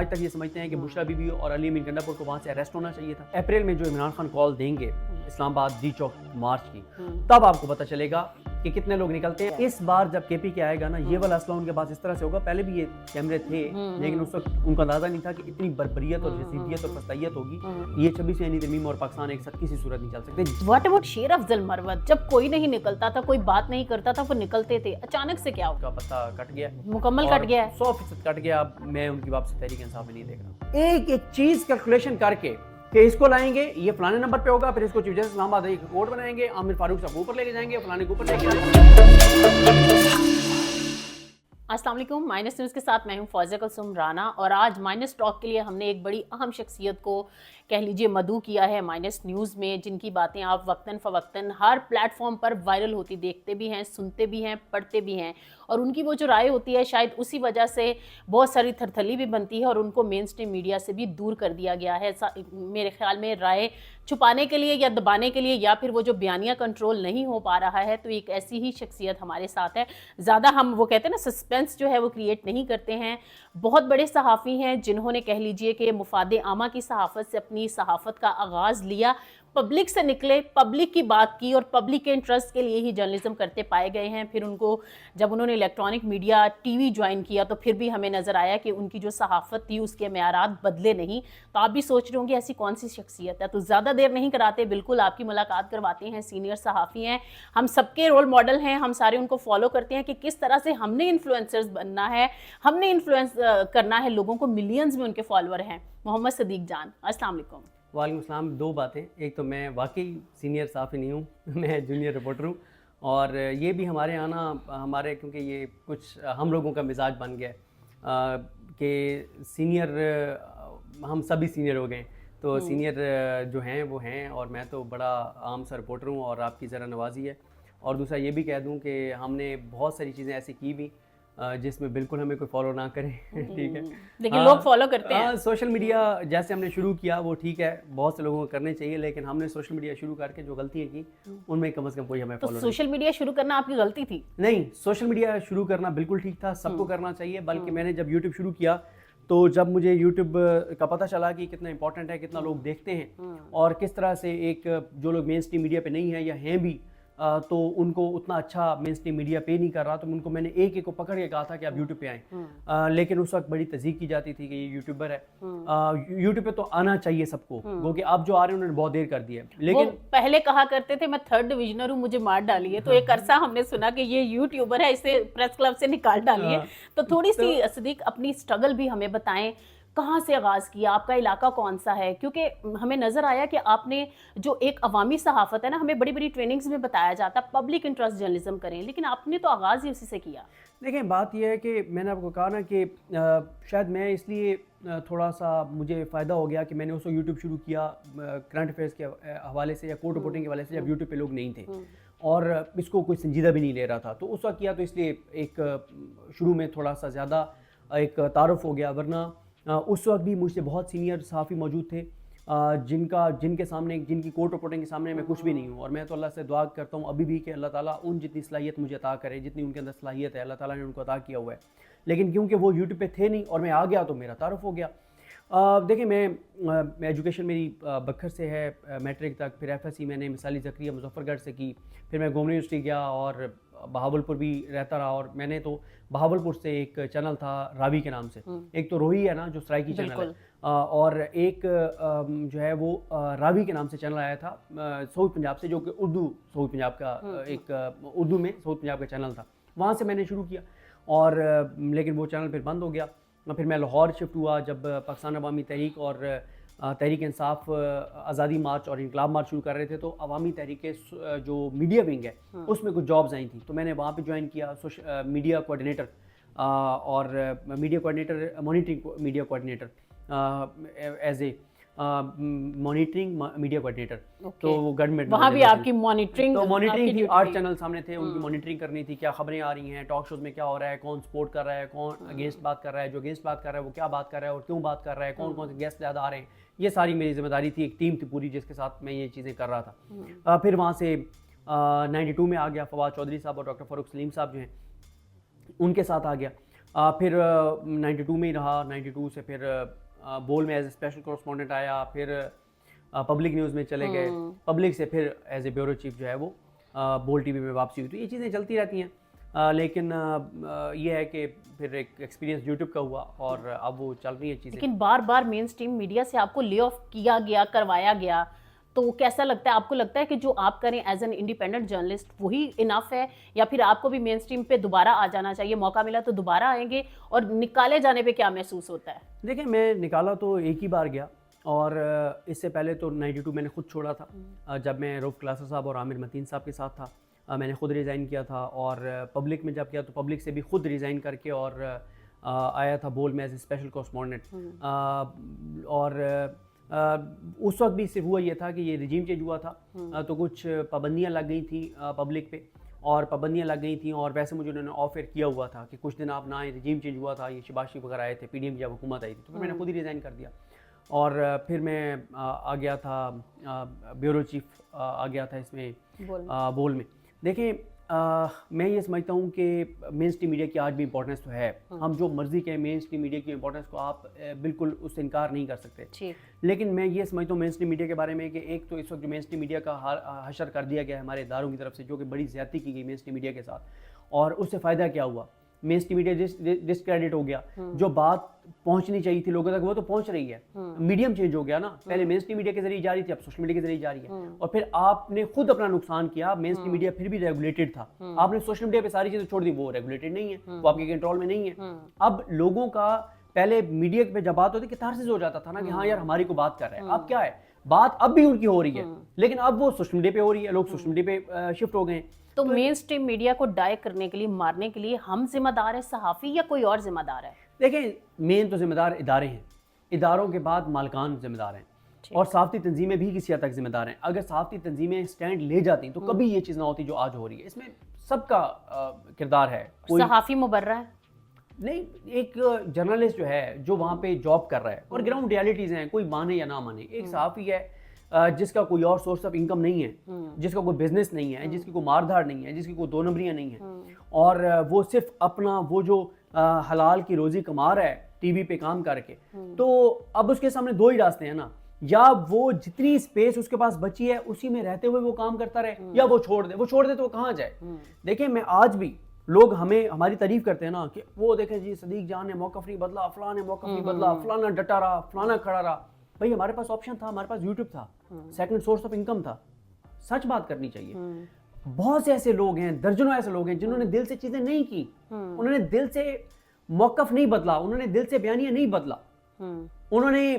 آج تک یہ سمجھتے ہیں کہ بشرا بی بی اور علی امین گنڈاپور کو وہاں سے اریسٹ ہونا چاہیے تھا. اپریل میں جو عمران خان کال دیں گے اسلام آباد ڈی چوک مارچ کی, تب آپ کو پتہ چلے گا کہ کتنے لوگ نکلتے ہیں. اس بار جب کے پی کے آئے گا نا, یہ والا اسلحہ ان کے پاس اس طرح سے ہوگا. پہلے بھی یہ کیمرے تھے لیکن اس وقت ان کو اندازہ نہیں تھا کہ اتنی بربریت اور جسیدیت اور پستائیت ہوگی. یہ 26 ترمیم اور پاکستان ایک ساتھ کسی صورت نہیں چل سکتے. واٹ اباؤٹ شیر افضل مروت؟ جب کوئی نہیں نکلتا تھا, کوئی بات نہیں کرتا تھا, وہ نکلتے تھے, اچانک سے کیا کا پتہ کٹ گیا, مکمل کٹ گیا ہے, 100% کٹ گیا. اب میں ان کی واپسی تحریک انصاف میں نہیں دیکھ رہا. ایک ایک چیز کیلکولیشن کر کے کہ اس کو لائیں گے, یہ فلانے نمبر پہ ہوگا, پھر اس کو چیف جسٹس اسلام آباد ایک کوڈ بنائیں گے, عامر فاروق صاحب اوپر لے کے جائیں گے, فلانے کو اوپر لے کے جائیں گے. السلام علیکم. مائنس نیوز کے ساتھ میں ہوں فوزیہ کلثوم رانا, اور آج مائنس ٹاک کے لیے ہم نے ایک بڑی اہم شخصیت کو کہہ لیجئے مدعو کیا ہے مائنس نیوز میں, جن کی باتیں آپ وقتاً فوقتاً ہر پلیٹ فارم پر وائرل ہوتی دیکھتے بھی ہیں, سنتے بھی ہیں, پڑھتے بھی ہیں, اور ان کی وہ جو رائے ہوتی ہے شاید اسی وجہ سے بہت ساری تھرتھلی بھی بنتی ہے اور ان کو مین سٹریم میڈیا سے بھی دور کر دیا گیا ہے. میرے خیال میں رائے چھپانے کے لیے یا دبانے کے لیے, یا پھر وہ جو بیانیہ کنٹرول نہیں ہو پا رہا ہے, تو ایک ایسی ہی شخصیت ہمارے ساتھ ہے. زیادہ ہم وہ کہتے ہیں نا سسپینس جو ہے وہ کریٹ نہیں کرتے ہیں. بہت بڑے صحافی ہیں جنہوں نے کہہ لیجئے کہ مفاد عامہ کی صحافت سے اپنی صحافت کا آغاز لیا, پبلک سے نکلے, پبلک کی بات کی اور پبلک کے انٹرسٹ کے لیے ہی جرنلزم کرتے پائے گئے ہیں. پھر ان کو جب انہوں نے electronic media T V join کیا تو پھر بھی ہمیں نظر آیا کہ ان کی جو صحافت تھی اس کے معیارات بدلے نہیں. تو آپ بھی سوچ رہے ہوں گے ایسی کون سی شخصیت ہے, تو زیادہ دیر نہیں کراتے, بالکل آپ کی ملاقات کرواتے ہیں. سینئر صحافی ہیں, ہم سب کے رول ماڈل ہیں, ہم سارے ان کو فالو کرتے ہیں کہ کس طرح سے ہم نے انفلوئنسرز بننا ہے, ہم نے انفلوئنس کرنا ہے لوگوں کو. ملینز میں ان کے فالوور ہیں. محمد صدیق جان, السلام علیکم. وعلیکم السلام. دو باتیں, ایک تو میں واقعی سینئر صحافی نہیں ہوں, میں جونیئر رپورٹر ہوں, اور یہ بھی ہمارے آنا ہمارے کیونکہ یہ کچھ ہم لوگوں کا مزاج بن گیا ہے کہ سینئر, ہم سبھی سینئر ہو گئے, تو سینئر جو ہیں وہ ہیں, اور میں تو بڑا عام سا رپورٹر ہوں اور آپ کی ذرا نوازی ہے. اور دوسرا یہ بھی کہہ دوں کہ ہم نے بہت ساری چیزیں ایسی کی بھی جس میں بالکل ہمیں کوئی فالو نہ کرے, ٹھیک ہے, لیکن لوگ فالو کرتے ہیں. سوشل میڈیا جیسے ہم نے شروع کیا وہ ٹھیک ہے, بہت سے لوگوں کو کرنے چاہیے, لیکن ہم نے سوشل میڈیا شروع کر کے جو غلطیاں کی ان میں کم از کم کوئی ہمیں فالو نہیں. تو سوشل میڈیا شروع کرنا آپ کی غلطی تھی؟ نہیں, سوشل میڈیا شروع کرنا بالکل ٹھیک تھا, سب کو کرنا چاہیے. بلکہ میں نے جب یوٹیوب شروع کیا تو جب مجھے یوٹیوب کا پتہ چلا کہ کتنا امپورٹنٹ ہے, کتنا لوگ دیکھتے ہیں, اور کس طرح سے ایک جو لوگ مین سٹریم میڈیا پہ نہیں ہیں یا ہیں بھی تو ان کو اتنا اچھا مین سٹریم میڈیا پے نہیں کر رہا, تو ان کو میں نے ایک ایک کو پکڑ کے کہا تھا کہ آپ یوٹیوب پہ آئیں. لیکن اس وقت بڑی تذیق کی جاتی تھی کہ یہ یوٹیوبر ہے. یوٹیوب پہ تو آنا چاہیے سب کو, کیونکہ اب جو آ رہے ہیں انہوں نے بہت دیر کر دیا. لیکن پہلے کہا کرتے تھے میں 3rd ڈویژنر ہوں, مجھے مار ڈالیے, تو ایک عرصہ ہم نے سنا کہ یہ یوٹیوبر ہے, اسے پریس کلب سے نکال ڈالیے. تو تھوڑی سی صدیق اپنی سٹرگل بھی ہمیں بتائیں, کہاں سے آغاز کیا, آپ کا علاقہ کون سا ہے؟ کیونکہ ہمیں نظر آیا کہ آپ نے جو ایک عوامی صحافت ہے نا, ہمیں بڑی بڑی ٹریننگز میں بتایا جاتا پبلک انٹرسٹ جرنلزم کریں, لیکن آپ نے تو آغاز ہی اسی سے کیا. دیکھیں, بات یہ ہے کہ میں نے آپ کو کہا نا کہ شاید میں اس لیے تھوڑا سا مجھے فائدہ ہو گیا کہ میں نے اس کو یوٹیوب شروع کیا کرنٹ افیئرس کے حوالے سے یا کورٹ رپورٹنگ کے حوالے سے, جب یوٹیوب پہ لوگ نہیں تھے اور اس کو کوئی سنجیدہ بھی نہیں لے رہا تھا, تو اس وقت کیا, تو اس لیے ایک شروع میں تھوڑا سا زیادہ ایک تعارف ہو گیا. ورنہ اس وقت بھی مجھ سے بہت سینئر صحافی موجود تھے جن کے سامنے, جن کی کورٹ رپورٹنگ کے سامنے میں کچھ بھی نہیں ہوں. اور میں تو اللہ سے دعا کرتا ہوں ابھی بھی کہ اللہ تعالیٰ ان جتنی صلاحیت مجھے عطا کرے, جتنی ان کے اندر صلاحیت ہے اللہ تعالیٰ نے ان کو عطا کیا ہوا ہے. لیکن کیونکہ وہ یوٹیوب پہ تھے نہیں اور میں آ گیا تو میرا تعارف ہو گیا. دیکھیں, میں ایجوکیشن میری بکھر سے ہے میٹرک تک, پھر ایف ایس سی میں نے مثالی زکریہ مظفر گڑھ سے کی, پھر میں گورنمنٹ یونیورسٹی گیا اور بہاولپور بھی رہتا رہا. اور میں نے تو بہاولپور سے ایک چینل تھا راوی کے نام سے, ایک تو روہی ہے نا جو سرائکی چینل ہے, اور ایک جو ہے وہ راوی کے نام سے چینل آیا تھا سعود پنجاب سے, جو کہ اردو سعود پنجاب کا ایک اردو میں سعود پنجاب کا چینل تھا. وہاں سے میں نے شروع کیا, اور لیکن وہ چینل پھر بند ہو گیا. پھر میں لاہور شفٹ ہوا جب پاکستان عوامی تحریک اور تحریک انصاف آزادی مارچ اور انقلاب مارچ شروع کر رہے تھے, تو عوامی تحریک کے جو میڈیا ونگ ہے اس میں کچھ جابز آئی تھیں, تو میں نے وہاں پہ جوائن کیا میڈیا کوآرڈینیٹر, اور media coordinator monitoring media coordinator as a monitoring media coordinator. تو وہ گورنمنٹ وہاں بھی آپ کی مانیٹرنگ, تو مانیٹرنگ تھی, 8 چینل سامنے تھے, ان کی مانیٹرنگ کرنی تھی, کیا خبریں آ رہی ہیں, ٹاک شوز میں کیا ہو رہا ہے, کون سپورٹ کر رہا ہے, کون اگینسٹ بات کر رہا ہے, جو اگینسٹ بات کر رہا ہے وہ کیا بات کر رہا ہے اور کیوں بات کر رہا ہے, کون کون سے گیسٹ زیادہ آ رہے ہیں. یہ ساری میری ذمہ داری تھی, ایک ٹیم تھی پوری جس کے ساتھ میں یہ چیزیں کر رہا تھا. پھر وہاں سے 92 میں آ گیا, فواد چودھری صاحب اور ڈاکٹر فاروق سلیم صاحب جو ہیں ان کے ساتھ آ گیا. پھر 92 میں ہی رہا, 92 سے پھر بول میں ایز اے اسپیشل کورسپونڈنٹ آیا, پھر پبلک نیوز میں چلے گئے, پبلک سے پھر ایز اے بیورو چیف جو ہے وہ بول ٹی وی میں واپسی ہوئی. تو یہ چیزیں چلتی رہتی ہیں, لیکن یہ ہے کہ پھر ایک ایکسپیرینس یوٹیوب کا ہوا اور اب وہ چل رہی ہیں چیزیں. لیکن بار بار مین اسٹریم میڈیا سے آپ کو لے آف کیا گیا, کروایا گیا, تو کیسا لگتا ہے آپ کو؟ لگتا ہے کہ جو آپ کریں ایز این انڈیپینڈنٹ جرنلسٹ وہی انف ہے, یا پھر آپ کو بھی مین اسٹریم پہ دوبارہ آ جانا چاہیے؟ موقع ملا تو دوبارہ آئیں گے, اور نکالے جانے پہ کیا محسوس ہوتا ہے؟ دیکھیں, میں نکالا تو ایک ہی بار گیا, اور اس سے پہلے تو 92 میں نے خود چھوڑا تھا جب میں روف کلاسر صاحب اور عامر متین صاحب کے ساتھ تھا. میں نے خود ریزائن کیا تھا, اور پبلک میں جب کیا تو پبلک سے بھی خود ریزائن کر کے اور آیا تھا بول میں ایز اے اسپیشل کورسپونڈنٹ. اور اس وقت بھی صرف ہوا یہ تھا کہ یہ رجیم چینج ہوا تھا تو کچھ پابندیاں لگ گئی تھیں پبلک پہ, اور پابندیاں لگ گئی تھیں, اور ویسے مجھے انہوں نے آفر کیا ہوا تھا کہ کچھ دن آپ نہ آئیں, رجیم چینج ہوا تھا, یہ شہباز شریف وغیرہ آئے تھے, پی ڈی ایم جب حکومت آئی تھی, تو پھر میں نے خود ہی ریزائن کر دیا, اور پھر میں آ گیا تھا بیورو چیف آ گیا تھا اس میں بول میں. دیکھیں, میں یہ سمجھتا ہوں کہ مین اسٹریم میڈیا کی آج بھی امپورٹنس تو ہے, ہم جو مرضی کہیں مین اسٹریم میڈیا کی امپورٹنس کو آپ بالکل اس سے انکار نہیں کر سکتے, لیکن میں یہ سمجھتا ہوں مین اسٹریم میڈیا کے بارے میں کہ ایک تو اس وقت جو مین اسٹریم میڈیا کا حشر کر دیا گیا ہے ہمارے اداروں کی طرف سے, جو کہ بڑی زیادتی کی گئی مین اسٹریم میڈیا کے ساتھ, اور اس سے فائدہ کیا ہوا؟ مین اسٹریم میڈیا ڈسکریڈٹ ہو گیا. جو بات پہنچنی چاہیے تھی لوگوں تک وہ تو پہنچ رہی ہے, میڈیم چینج ہو گیا نا, پہلے مین اسٹریم میڈیا کے ذریعے جا رہی تھی, اب سوشل میڈیا کے ذریعے جا رہی ہے, اور پھر آپ نے خود اپنا نقصان کیا. مین اسٹریم میڈیا پھر بھی ریگولیٹڈ تھا, آپ نے سوشل میڈیا پہ ساری چیزیں چھوڑ دی, وہ ریگولیٹڈ نہیں ہے, وہ آپ کے کنٹرول میں نہیں ہے. اب لوگوں کا پہلے میڈیا پہ جب بات ہوتی کتارسس ہو جاتا تھا نا کہ ہاں یار ہماری کو بات کر رہے ہیں, اب کیا ہے بات اب بھی ان کی ہو رہی ہے, لیکن اب وہ سوشل میڈیا پہ ہو رہی ہے, لوگ سوشل میڈیا پہ شفٹ ہو گئے ہیں. تو مین اسٹریم میڈیا کو ڈائی کرنے کے لیے, مارنے کے لیے ہم ذمہ دار ہیں صحافی, یا کوئی اور ذمہ دار ہے؟ دیکھیں, مین تو ذمہ دار ادارے ہیں, اداروں کے بعد مالکان ذمہ دار ہیں, اور صحافتی تنظیمیں بھی کسی حد تک ذمہ دار ہیں. اگر صحافتی تنظیمیں اسٹینڈ لے جاتی تو کبھی یہ چیز نہ ہوتی جو آج ہو رہی ہے. اس میں سب کا کردار ہے, صحافی مبرہ ہے نہیں. ایک جرنلسٹ جو ہے جو وہاں پہ جاب کر رہا ہے, اور گراؤنڈ ریالٹیز ہیں, کوئی مانے یا نہ مانے, ایک صحافی ہے جس کا کوئی اور سورس آف انکم نہیں ہے, جس کا کوئی بزنس نہیں ہے, جس کی کوئی ماردھاڑ نہیں ہے, جس کی کوئی دو نمبریاں نہیں ہیں, اور وہ صرف اپنا وہ جو حلال کی روزی کما رہا ہے ٹی وی پہ کام کر کے, تو اب اس کے سامنے دو ہی راستے ہیں نا, یا وہ جتنی اسپیس اس کے پاس بچی ہے اسی میں رہتے ہوئے وہ کام کرتا رہے, یا وہ چھوڑ دے. وہ چھوڑ دے تو وہ کہاں جائے؟ دیکھیں, میں آج بھی لوگ ہماری تعریف کرتے ہیں نا کہ وہ دیکھیں جی صدیق جان نے موقف نہیں بدلا, فلاں نے موقف نہیں بدلا, فلانا ڈٹا رہا, فلانا کھڑا رہا. بھائی ہمارے پاس آپشن تھا, ہمارے پاس یوٹیوب تھا, سیکنڈ سورس آف انکم تھا. سچ بات کرنی چاہیے. بہت سے ایسے لوگ ہیں, درجنوں ایسے لوگ ہیں جنہوں نے دل سے چیزیں نہیں کی, انہوں نے دل سے موقف نہیں بدلا, انہوں نے دل سے بیانیہ نہیں بدلا, انہوں نے,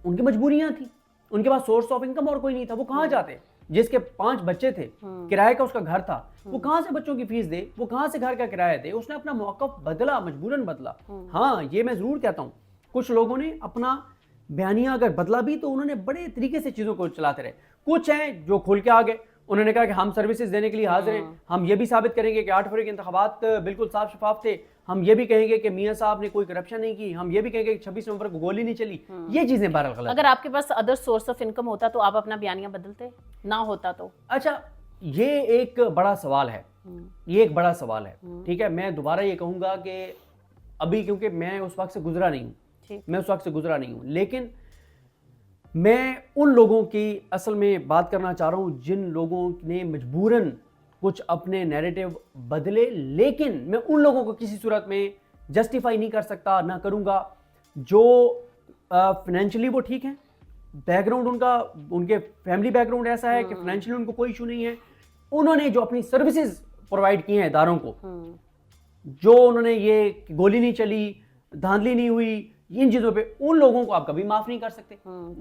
ان کی مجبوریاں تھیں, ان کے پاس سورس آف انکم اور کوئی نہیں تھا. وہ کہاں جاتے؟ جس کے 5 بچے تھے, کرائے کا اس کا گھر تھا, وہ کہاں سے بچوں کی فیس دے, وہ کہاں سے گھر کا کرایہ دے؟ اس نے اپنا موقف بدلا, مجبوراً بدلا. ہاں یہ میں ضرور کہتا ہوں, کچھ لوگوں نے اپنا بیانیہ اگر بدلا بھی تو انہوں نے بڑے طریقے سے چیزوں کو چلاتے رہے. کچھ ہیں جو کھل کے آ گئے, انہوں نے کہا کہ ہم سروسز دینے کے لیے حاضر ہیں, ہم یہ بھی ثابت کریں گے کہ 8 فروری کے انتخابات بالکل صاف شفاف تھے, ہم یہ بھی کہیں گے کہ میاں صاحب نے کوئی کرپشن نہیں کی, ہم یہ بھی کہیں گے کہ 26 نومبر کو گولی نہیں چلی. یہ چیزیں بہرحال غلط. اگر آپ کے پاس ادر سورس آف انکم ہوتا تو آپ اپنا بیانیہ بدلتے؟ نہ ہوتا تو؟ اچھا, یہ ایک بڑا سوال ہے, یہ ایک بڑا سوال ہے. ٹھیک ہے, میں دوبارہ یہ کہوں گا کہ ابھی کیونکہ میں اس وقت سے گزرا نہیں ہوں, لیکن میں ان لوگوں کی اصل میں بات کرنا چاہ رہا ہوں جن لوگوں نے مجبوراً کچھ اپنے نیریٹو بدلے, لیکن میں ان لوگوں کو کسی صورت میں جسٹیفائی نہیں کر سکتا, نہ کروں گا, جو فائنینشلی وہ ٹھیک ہیں, بیک گراؤنڈ ان کے فیملی بیک گراؤنڈ ایسا ہے کہ فائنینشلی ان کو کوئی ایشو نہیں ہے, انہوں نے جو اپنی سروسز پرووائڈ کی ہیں اداروں کو, جو انہوں نے یہ گولی نہیں چلی, دھاندلی نہیں ہوئی, ان چیزوں پہ ان لوگوں کو آپ کبھی معاف نہیں کر سکتے.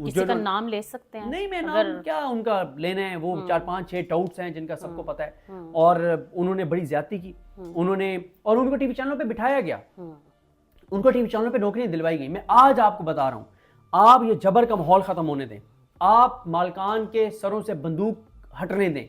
کسی کا نام لے سکتے ہیں؟ نہیں, میں نام کیا ان کا لینا ہے, وہ 4-5-6 ٹاؤٹس ہیں جن کا سب کو پتا ہے, اور انہوں نے بڑی زیادتی کی, انہوں نے, اور ان کو ٹی وی چینلوں پہ بٹھایا گیا, ان کو ٹی وی چینلوں پہ نوکریاں دلوائی گئی. میں آج آپ کو بتا رہا ہوں, آپ یہ جبر کا ماحول ختم ہونے دیں, آپ مالکان کے سروں سے بندوق ہٹنے دیں.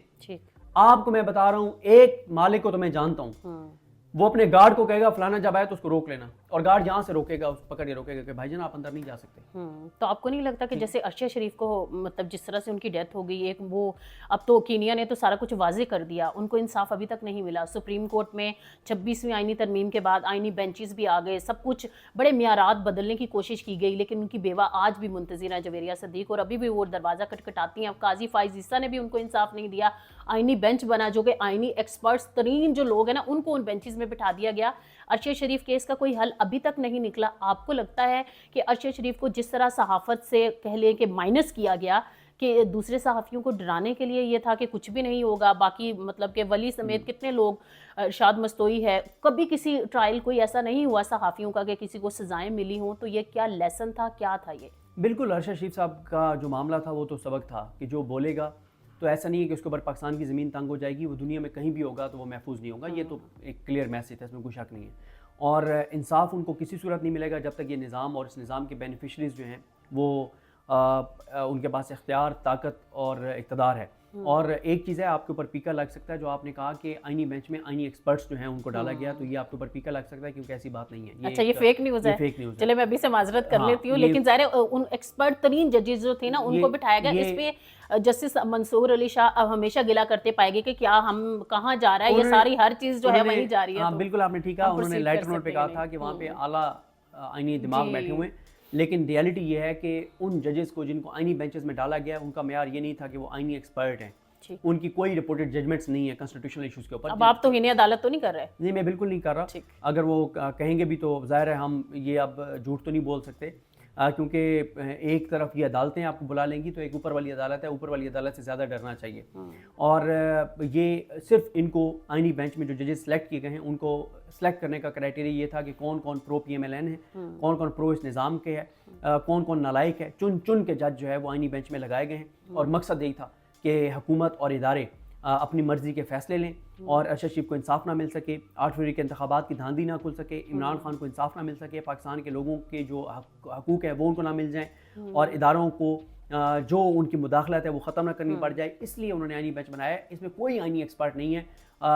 آپ کو میں بتا رہا ہوں, ایک مالک کو تو میں جانتا ہوں, وہ اپنے گارڈ کو کہے گا فلانا جب آئے تو اس کو روک لینا, اور گارڈ یہاں سے روکے گا, اس کو پکڑ کے روکے گا کہ بھائی جان آپ اندر نہیں جا سکتے. تو آپ کو نہیں لگتا کہ جیسے عرشیہ شریف کو مطلب جس طرح سے ان کی ڈیتھ ہو گئی, ایک وہ اب تو کینیا نے تو سارا کچھ واضح کر دیا, ان کو انصاف ابھی تک نہیں ملا. سپریم کورٹ میں 26ویں آئینی ترمیم کے بعد آئینی بینچز بھی آ گئے, سب کچھ بڑے معیارات بدلنے کی کوشش کی گئی, لیکن ان کی بیوہ آج بھی منتظر ہے جویریہ صدیق, اور ابھی بھی وہ دروازہ کٹکھٹاتی ہیں. اب قاضی فائز عیسیٰ نے بھی ان کو انصاف نہیں دیا. آئینی بینچ بنا جو کہ آئینی ایکسپرٹس ترین جو لوگ ہیں نا ان کو ان بینچز میں بٹھا دیا گیا. عرشیہ شریف کیس کا کوئی حل ابھی تک نہیں نکلا. آپ کو لگتا ہے کہ عرشیہ شریف کو جس طرح صحافت سے کہہ لیں کہ مائنس کیا گیا, کہ دوسرے صحافیوں کو ڈرانے کے لیے یہ تھا کہ کچھ بھی نہیں ہوگا, باقی مطلب کہ ولی سمیت کتنے لوگ, ارشاد مستوئی ہے, کبھی کسی ٹرائل کوئی ایسا نہیں ہوا صحافیوں کا کہ کسی کو سزائیں ملی ہوں, تو یہ کیا لیسن تھا, کیا تھا یہ؟ بالکل, عرشیہ شریف صاحب کا جو معاملہ تھا وہ تو سبق تھا کہ جو بولے گا تو ایسا نہیں ہے کہ اس کے اوپر پاکستان کی زمین تنگ ہو جائے گی, وہ دنیا میں کہیں بھی ہوگا تو وہ محفوظ نہیں ہوگا. یہ تو ایک کلیئر میسیج ہے, اس میں کوئی شک نہیں ہے. اور انصاف ان کو کسی صورت نہیں ملے گا جب تک یہ نظام اور اس نظام کے بینیفیشریز جو ہیں وہ ان کے پاس اختیار, طاقت اور اقتدار ہے. اور ایک چیز ہے, آپ کے اوپر پیکا لگ سکتا ہے, جو آپ نے کہا کہ آئینی بینچ میں آئینی ایکسپرٹس جو ہیں ان کو ڈالا گیا, تو یہ آپ کے اوپر پیکا لگ سکتا ہے کیونکہ ایسی بات نہیں ہے. اچھا, یہ فیک نیوز ہے. چلے میں ابھی سے معذرت کر لیتی ہوں, لیکن ظاہر ہے ان ایکسپرٹ ترین ججز جو تھے نا ان کو بٹھایا گیا. اس پہ جسٹس منصور علی شاہ اب ہمیشہ گلا کرتے پائے گے کہ کیا ہم کہاں جا رہا ہے, یہ ساری ہر چیز جو ہے وہیں جا رہی ہے. ہاں بالکل, آپ نے ٹھیک کہا, انہوں نے لیٹر نوٹ پہ کہا تھا کہ وہاں پہ اعلیٰ آئینی دماغ بیٹھے ہوئے ہیں, لیکن ریالٹی یہ ہے کہ ان ججز کو جن کو آئینی بینچز میں ڈالا گیا ان کا معیار یہ نہیں تھا کہ وہ آئینی ایکسپرٹ ہیں. ان کی کوئی رپورٹڈ ججمنٹس نہیں ہے کنسٹیٹیوشنل ایشوز کے اوپر. اب آپ تو انہیں عدالت تو نہیں کر رہے؟ نہیں, میں بالکل نہیں کر رہا. اگر وہ کہیں گے بھی تو ظاہر ہے ہم یہ اب جھوٹ تو نہیں بول سکتے, کیونکہ ایک طرف یہ عدالتیں آپ کو بلا لیں گی تو ایک اوپر والی عدالت ہے, اوپر والی عدالت سے زیادہ ڈرنا چاہیے. اور یہ صرف ان کو آئینی بینچ میں جو ججز سلیکٹ کیے گئے ہیں ان کو سلیکٹ کرنے کا کرائٹیریا یہ تھا کہ کون کون پرو پی ایم ایل این ہے, کون کون پرو اس نظام کے ہے, کون کون نالائق ہے. چن کے جج جو ہے وہ آئینی بینچ میں لگائے گئے ہیں, اور مقصد یہی تھا کہ حکومت اور ادارے اپنی مرضی کے فیصلے لیں اور عرشیہ شریف کو انصاف نہ مل سکے, 8 فروری کے انتخابات کی دھاندلی نہ کھل سکے, عمران خان کو انصاف نہ مل سکے, پاکستان کے لوگوں کے جو حقوق ہیں وہ ان کو نہ مل جائیں, اور اداروں کو جو ان کی مداخلت ہے وہ ختم نہ کرنی پڑ جائے. اس لیے انہوں نے آئینی بینچ بنایا ہے. اس میں کوئی آئینی ایکسپرٹ نہیں ہے.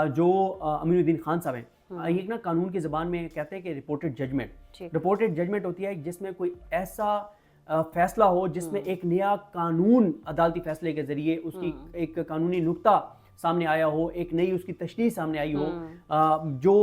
جو امین الدین خان صاحب ہیں, یہ نا قانون کی زبان میں کہتے ہیں کہ رپورٹڈ ججمنٹ. رپورٹڈ ججمنٹ ہوتی ہے جس میں کوئی ایسا فیصلہ ہو جس میں ایک نیا قانون عدالتی فیصلے کے ذریعے اس کی ایک قانونی نقطہ سامنے آیا ہو, ایک نئی اس کی تشریح سامنے آئی ہو, جو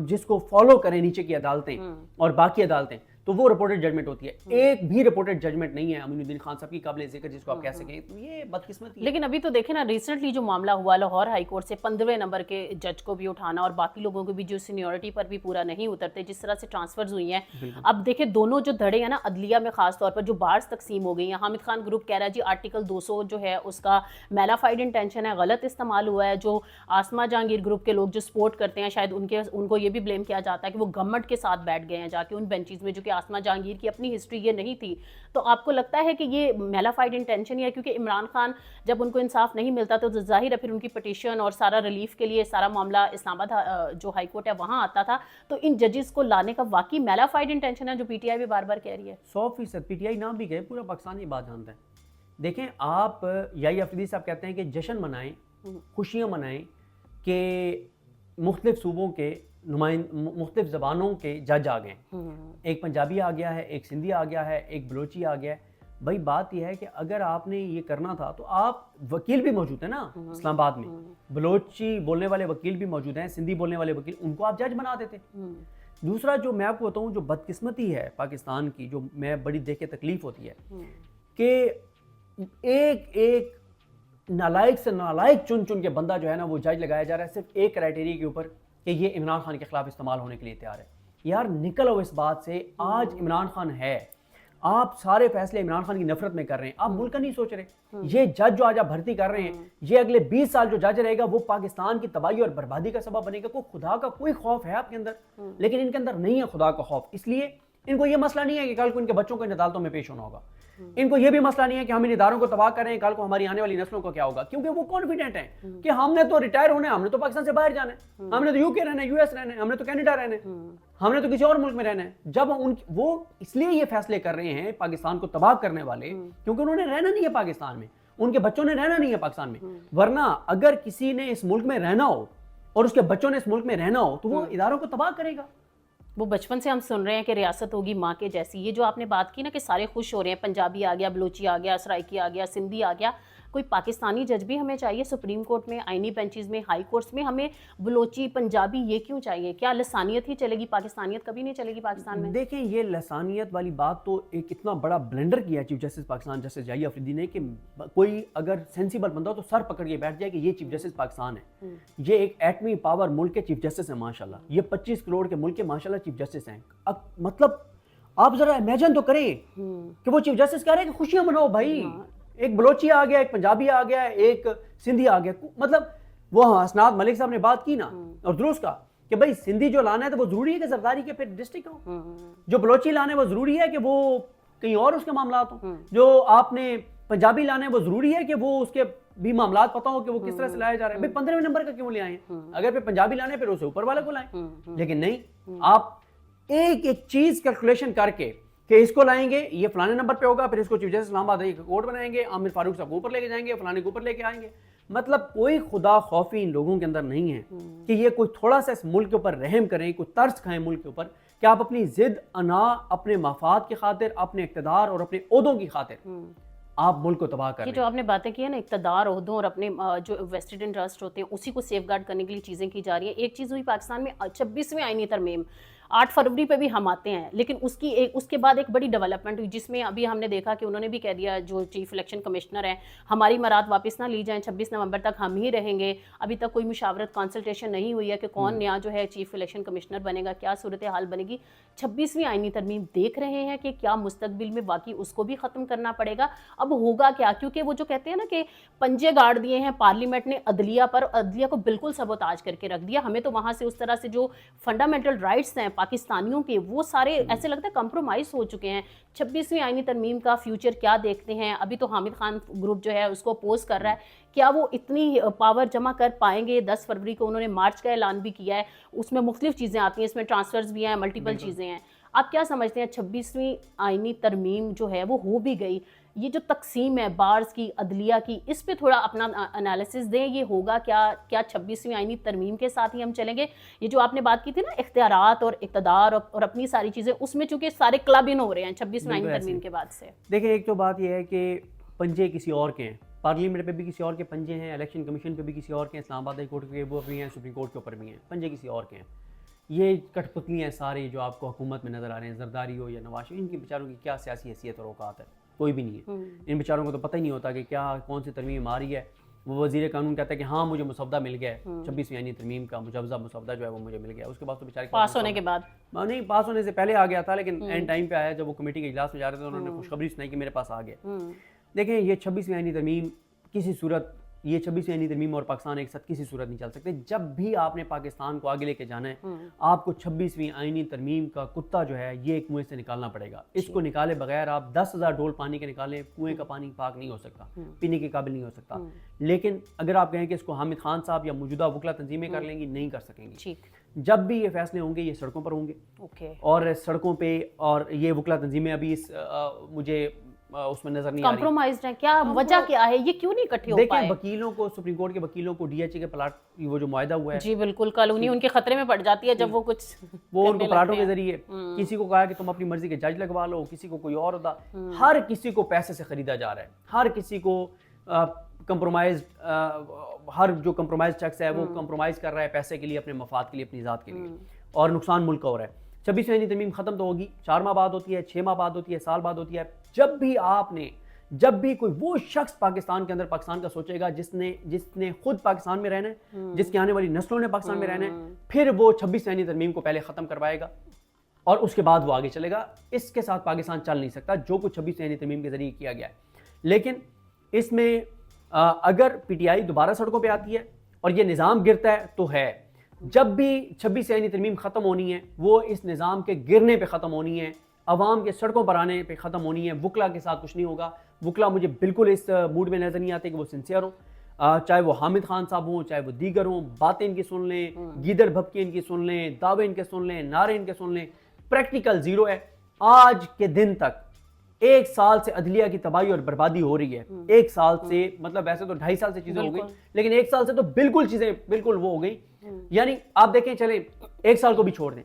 جس کو فالو کریں نیچے کی عدالتیں اور باقی عدالتیں, تو وہ رپورٹڈ ججمنٹ ہوتی ہے. ایک بھی رپورٹڈ ججمنٹ نہیں ہے امین الدین خان صاحب کی قابل ذکر جس کو آپ کہہ سکیں, تو یہ بدقسمتی ہے. لیکن ابھی تو دیکھیں نا, ریسنٹلی جو معاملہ ہوا لاہور ہائی کورٹ سے 15ویں نمبر کے جج کو بھی اٹھانا اور باقی لوگوں کو بھی جو سینیورٹی پر بھی پورا نہیں اترتے, جس طرح سے ٹرانسفرز ہوئی ہیں. اب دیکھیں دونوں جو دھڑے ہیں نا عدلیہ میں, خاص طور پر جو بارز تقسیم ہو گئی ہیں, حامد خان گروپ کہہ رہا ہے جی آرٹیکل 200 جو ہے اس کا میلافائڈ انٹینشن ہے, غلط استعمال ہوا ہے. جو آسما جہانگیر گروپ کے لوگ جو سپورٹ کرتے ہیں شاید ان کو یہ بھی بلیم کیا جاتا ہے کہ وہ گورنمنٹ کے ساتھ بیٹھ گئے ہیں جا کے ان بینچز میں, جو کہ آسما جہانگیر کی اپنی ہسٹری یہ نہیں تھی. تو آپ کو لگتا ہے کہ یہ میلافائڈ انٹینشن ہی ہے, کیونکہ عمران خان جب ان کو انصاف نہیں ملتا تو ظاہر ہے پھر ان کی پٹیشن اور سارا ریلیف کے لیے سارا معاملہ اسلام آباد جو ہائی کورٹ ہے وہاں آتا تھا. تو ان ججز کو لانے کا واقعی میلافائڈ انٹینشن ہے جو پی ٹی آئی بھی بار بار کہہ رہی ہے؟ 100% پی ٹی آئی نام بھی گئے, پورا پاکستان یہ بات جانتا ہے. دیکھیں آپ, یائی افریدی صاحب کہتے ہیں کہ جشن منائیں, خوشیاں منائیں کہ مختلف صوبوں کے مختلف زبانوں کے جج آ گئے. ایک پنجابی آ گیا ہے, ایک سندھی آ گیا ہے, ایک بلوچی آ گیا ہے. بھائی بات یہ ہے کہ اگر آپ نے یہ کرنا تھا تو آپ, وکیل بھی موجود ہیں نا اسلام آباد میں, بلوچی بولنے والے وکیل بھی موجود ہیں, سندھی بولنے والے وکیل, ان کو آپ جج بنا دیتے. دوسرا جو میں آپ کو بتاؤں جو بدقسمتی ہے پاکستان کی, جو میں بڑی دیکھ کے تکلیف ہوتی ہے کہ ایک نالائق سے نالائق چن کے بندہ جو ہے نا وہ جج لگایا جا رہا ہے صرف ایک کرائٹیریا کے اوپر کہ یہ عمران خان کے خلاف استعمال ہونے کے لیے تیار ہے. یار نکلو اس بات سے. آج عمران خان ہے, آپ سارے فیصلے عمران خان کی نفرت میں کر رہے ہیں, آپ ملک کا نہیں سوچ رہے. یہ جج جو آج آپ بھرتی کر رہے ہیں, یہ اگلے 20 سال جو جج رہے گا وہ پاکستان کی تباہی اور بربادی کا سبب بنے گا. کوئی خدا کا کوئی خوف ہے آپ کے اندر؟ لیکن ان کے اندر نہیں ہے خدا کا خوف. اس لیے ان کو یہ مسئلہ نہیں ہے کہ کل کو ان کے بچوں کو ان عدالتوں میں پیش ہونا ہوگا. ان کو یہ بھی مسئلہ نہیں ہے کہ ہم ان اداروں کو تباہ کریں, کل کو ہماری آنے والی نسلوں کو کیا ہوگا, کیونکہ وہ کانفیڈنٹ ہیں کہ ہم نے تو ریٹائر ہونا ہے, ہم نے تو پاکستان سے باہر جانا ہے, ہم نے تو یو کے رہنا ہے, یو ایس رہنا ہے, ہم نے تو کینیڈا رہنا ہے, ہم نے تو کسی اور ملک میں رہنا ہے. جب وہ اس لیے یہ فیصلے کر رہے ہیں پاکستان کو تباہ کرنے والے, کیونکہ انہوں نے رہنا نہیں ہے پاکستان میں, ان کے بچوں نے رہنا نہیں ہے پاکستان میں. ورنہ اگر کسی نے اس ملک میں رہنا ہو اور اس کے بچوں نے اس ملک میں رہنا ہو تو وہ اداروں کو تباہ کرے گا. وہ بچپن سے ہم سن رہے ہیں کہ ریاست ہوگی ماں کے جیسی. یہ جو آپ نے بات کی نا کہ سارے خوش ہو رہے ہیں, پنجابی آ گیا, بلوچی آ گیا, سرائکی آ گیا, سندھی آ گیا, کوئی پاکستانی جج بھی ہمیں چاہیے سپریم کورٹ میں, آئینی بینچز میں, ہائی کورٹس میں؟ ہمیں بلوچی, پنجابی یہ کیوں چاہیے؟ کیا لسانیت ہی چلے گی؟ پاکستانیت کبھی نہیں چلے گی پاکستان میں. دیکھیں یہ لسانیت والی بات تو ایک اتنا بڑا بلنڈر کیا چیف جسٹس پاکستان جسٹس جائی آفریدی نے کہ کوئی اگر سینسیبل بندہ ہو تو سر پکڑ کے بیٹھ جائے کہ یہ چیف جسٹس پاکستان ہے. یہ ایک ایٹمی پاور ملک کے چیف جسٹس ہیں ماشاءاللہ, یہ 25 کروڑ کے ملک کے ماشاءاللہ چیف جسٹس ہیں. اب مطلب آپ ذرا امیجن تو کریں کہ وہ چیف جسٹس کہہ رہے ہیں کہ خوشیاں مناؤ بھائی, ایک بلوچی آ گیا, ایک پنجابی آ گیا, ایک سندھی آ گیا. مطلب وہ حسنات ملک صاحب نے بات کی نا, اور درست کہا کہ بھائی سندھی جو لانا ہے تو وہ ضروری ہے کہ زرداری کے پھر ڈسٹرکٹ ہو, جو بلوچی لانا ہے وہ ضروری ہے کہ وہ کہیں اور اس کے معاملات ہوں, جو آپ نے پنجابی لانا ہے وہ ضروری ہے کہ وہ اس کے بھی معاملات پتہ ہو کہ وہ کس طرح سے لائے جا رہے ہیں. بھائی 15ویں نمبر کا کیوں لے آئے ہیں؟ اگر پھر پنجابی لانا ہے پھر اسے اوپر والے کو لائیں. لیکن نہیں, آپ ایک ایک چیز کیلکولیشن کر کے کہ اس کو لائیں گے یہ فلانے نمبر پہ ہوگا, پھر اس کو چیف جسٹس اسلام آباد کورٹ بنائیں گے, عامر فاروق صاحب کو اوپر لے کے جائیں گے, فلانے کو اوپر لے کے آئیں گے. مطلب کوئی خدا خوفی ان لوگوں کے اندر نہیں ہے کہ یہ کوئی تھوڑا سا اس ملک کے اوپر رحم کریں, کوئی ترس کھائیں ملک کے اوپر کہ آپ اپنی ضد انا, اپنے مفاد کی خاطر, اپنے اقتدار اور اپنے عہدوں کی خاطر آپ ملک کو تباہ کر رہے ہیں. یہ جو آپ نے باتیں کی ہیں نا, اقتدار, عہدوں اور اپنے جو ویسٹڈ انٹرسٹ ہوتے ہیں اسی کو سیف گارڈ کرنے کے لیے چیزیں کی جا رہی ہیں. ایک چیز ہوئی پاکستان میں 26ویں آئینی ترمیم, 8 فروری پہ بھی ہم آتے ہیں, لیکن اس کے بعد ایک بڑی ڈیولپمنٹ ہوئی جس میں ابھی ہم نے دیکھا کہ انہوں نے بھی کہہ دیا, جو چیف الیکشن کمشنر ہیں, ہماری مراد واپس نہ لی جائیں, 26 نومبر تک ہم ہی رہیں گے. ابھی تک کوئی مشاورت کنسلٹیشن نہیں ہوئی ہے کہ کون نیا جو ہے چیف الیکشن کمشنر بنے گا, کیا صورتحال بنے گی. 26ویں آئینی ترمیم دیکھ رہے ہیں کہ کیا مستقبل میں واقعی اس کو بھی ختم کرنا پڑے گا. اب ہوگا کیا, کیونکہ وہ جو کہتے ہیں نا کہ پنجے گاڑ دیے ہیں پارلیمنٹ نے عدلیہ پر, عدلیہ کو بالکل سبوتاج کر کے رکھ دیا. ہمیں تو وہاں سے اس طرح سے جو فنڈامنٹل رائٹس ہیں پاکستانیوں کے وہ سارے ایسے لگتا ہے کمپرومائز ہو چکے ہیں. 26ویں آئینی ترمیم کا فیوچر کیا دیکھتے ہیں؟ ابھی تو حامد خان گروپ جو ہے اس کو اپوز کر رہا ہے, کیا وہ اتنی پاور جمع کر پائیں گے؟ 10 فروری کو انہوں نے مارچ کا اعلان بھی کیا ہے, اس میں مختلف چیزیں آتی ہیں, اس میں ٹرانسفرز بھی ہیں, ملٹیپل چیزیں ہیں. آپ کیا سمجھتے ہیں 26ویں آئینی ترمیم جو ہے وہ ہو بھی گئی, یہ جو تقسیم ہے بارز کی, عدلیہ کی, اس پہ تھوڑا اپنا انالیسس دیں. یہ ہوگا کیا 26ویں آئینی ترمیم کے ساتھ ہی ہم چلیں گے؟ یہ جو آپ نے بات کی تھی نا اختیارات اور اقتدار اور اپنی ساری چیزیں, اس میں چونکہ سارے کلب ان ہو رہے ہیں 26ویں آئینی ترمیم کے بعد سے. دیکھیں ایک تو بات یہ ہے کہ پنجے کسی اور کے ہیں, پارلیمنٹ پہ بھی کسی اور کے پنجے ہیں, الیکشن کمیشن پہ بھی کسی اور کے ہیں, اسلام آباد ہائی کورٹ کے وہ بھی ہیں, سپریم کورٹ کے اوپر بھی ہیں, پنجے کسی اور کے ہیں. یہ کٹ پتلی ہیں سارے جو آپ کو حکومت میں نظر آ رہے ہیں, زرداری ہو یا نواز شریف, ان کے بیچاروں کی کیا سیاسی حیثیت اور اوقات ہے؟ کوئی بھی نہیں ہے. ان بیچاروں کو تو پتہ ہی نہیں ہوتا کہ کیا کون سی ترمیم آ رہی ہے. وہ وزیر قانون کہتا ہے کہ ہاں مجھے مسودہ مل گیا ہے, 26ویں آئینی ترمیم کا مجوزہ مسودہ جو ہے وہ مجھے مل گیا. اس کے بعد تو بیچارے پاس ہونے کے بعد نہیں, پاس ہونے سے پہلے آ گیا تھا, لیکن اینڈ ٹائم پہ آیا جب وہ کمیٹی کے اجلاس میں جا رہے تھے, انہوں نے خوشخبری سنائی کہ میرے پاس آ گیا. دیکھیں یہ 26ویں آئینی ترمیم کسی صورت, یہ 26ویں آئینی ترمیم اور پاکستان ایک ساتھ کسی صورت نہیں چل سکتے. جب بھی آپ نے پاکستان کو آگے لے کے جانا ہے, آپ کو 26ویں آئینی ترمیم کا کتا جو ہے یہ ایک کنویں سے نکالنا پڑے گا. اس کو نکالے بغیر آپ 10,000 ڈول پانی کے نکالیں, کنویں کا پانی پاک نہیں ہو سکتا, پینے کے قابل نہیں ہو سکتا. لیکن اگر آپ کہیں کہ اس کو حامد خان صاحب یا موجودہ وکلا تنظیمیں کر لیں گی, نہیں کر سکیں گی. جب بھی یہ فیصلے ہوں گے یہ سڑکوں پر ہوں گے, اور سڑکوں پہ, اور یہ وکلا تنظیمیں ابھی مجھے اس میں نظر نہیں آ رہی کمپرومائزڈ ہیں. کیا وجہ کیا ہے, یہ کیوں نہیں اکٹھے ہو پائے؟ دیکھیں وکیلوں کو, سپریم کورٹ کے وکیلوں کو ڈی ایچ اے کے پلاٹ وہ جو معاہدہ ہوا ہے, جی بالکل, کالونی ان کے خطرے میں پڑ جاتی ہے جب وہ کچھ وہ ان کو پلاٹوں کے ذریعے, کسی کو کہا کہ تم اپنی مرضی کے جج لگوا لو, کسی کو کوئی اور ہوتا, ہر کسی کو پیسے سے خریدا جا رہا ہے, ہر کسی کو کمپرومائز, ہر جو کمپرومائز شخص ہے وہ کمپرومائز کر رہا ہے پیسے کے لیے, اپنے مفاد کے لیے, اپنی ذات کے لیے, اور نقصان ملک کا ہو رہا ہے. 26ویں آئینی ترمیم ختم تو ہوگی, 4 ماہ بعد ہوتی ہے, 6 ماہ بعد ہوتی ہے, سال بعد ہوتی ہے. جب بھی کوئی وہ شخص پاکستان کے اندر پاکستان کا سوچے گا جس نے خود پاکستان میں رہنا ہے, جس کی آنے والی نسلوں نے پاکستان میں رہنا ہے, پھر وہ 26ویں آئینی ترمیم کو پہلے ختم کروائے گا اور اس کے بعد وہ آگے چلے گا. اس کے ساتھ پاکستان چل نہیں سکتا جو کچھ 26ویں آئینی ترمیم کے ذریعے کیا گیا ہے. لیکن اس میں اگر پی ٹی آئی دوبارہ سڑکوں پہ آتی ہے اور یہ نظام گرتا ہے تو ہے, جب بھی 26ویں آئینی ترمیم ختم ہونی ہے وہ اس نظام کے گرنے پہ ختم ہونی ہے, عوام کے سڑکوں پر آنے پہ ختم ہونی ہے. وکلا کے ساتھ کچھ نہیں ہوگا. وکلا مجھے بالکل اس موڈ میں نظر نہیں آتے کہ وہ سنسیئر ہوں, چاہے وہ حامد خان صاحب ہوں, چاہے وہ دیگر ہوں. باتیں ان کی سن لیں, گیدڑ بھبکی ان کی سن لیں, دعوے ان کے سن لیں, نعرے ان کے سن لیں, پریکٹیکل زیرو ہے. آج کے دن تک 1 سال سے عدلیہ کی تباہی اور بربادی ہو رہی ہے. 1 سال سے, مطلب ویسے تو 2.5 سال سے چیزیں ہو گئی, لیکن 1 سال سے تو بالکل چیزیں بالکل وہ ہو گئی. یعنی آپ دیکھیں, چلیں 1 سال کو بھی چھوڑ دیں,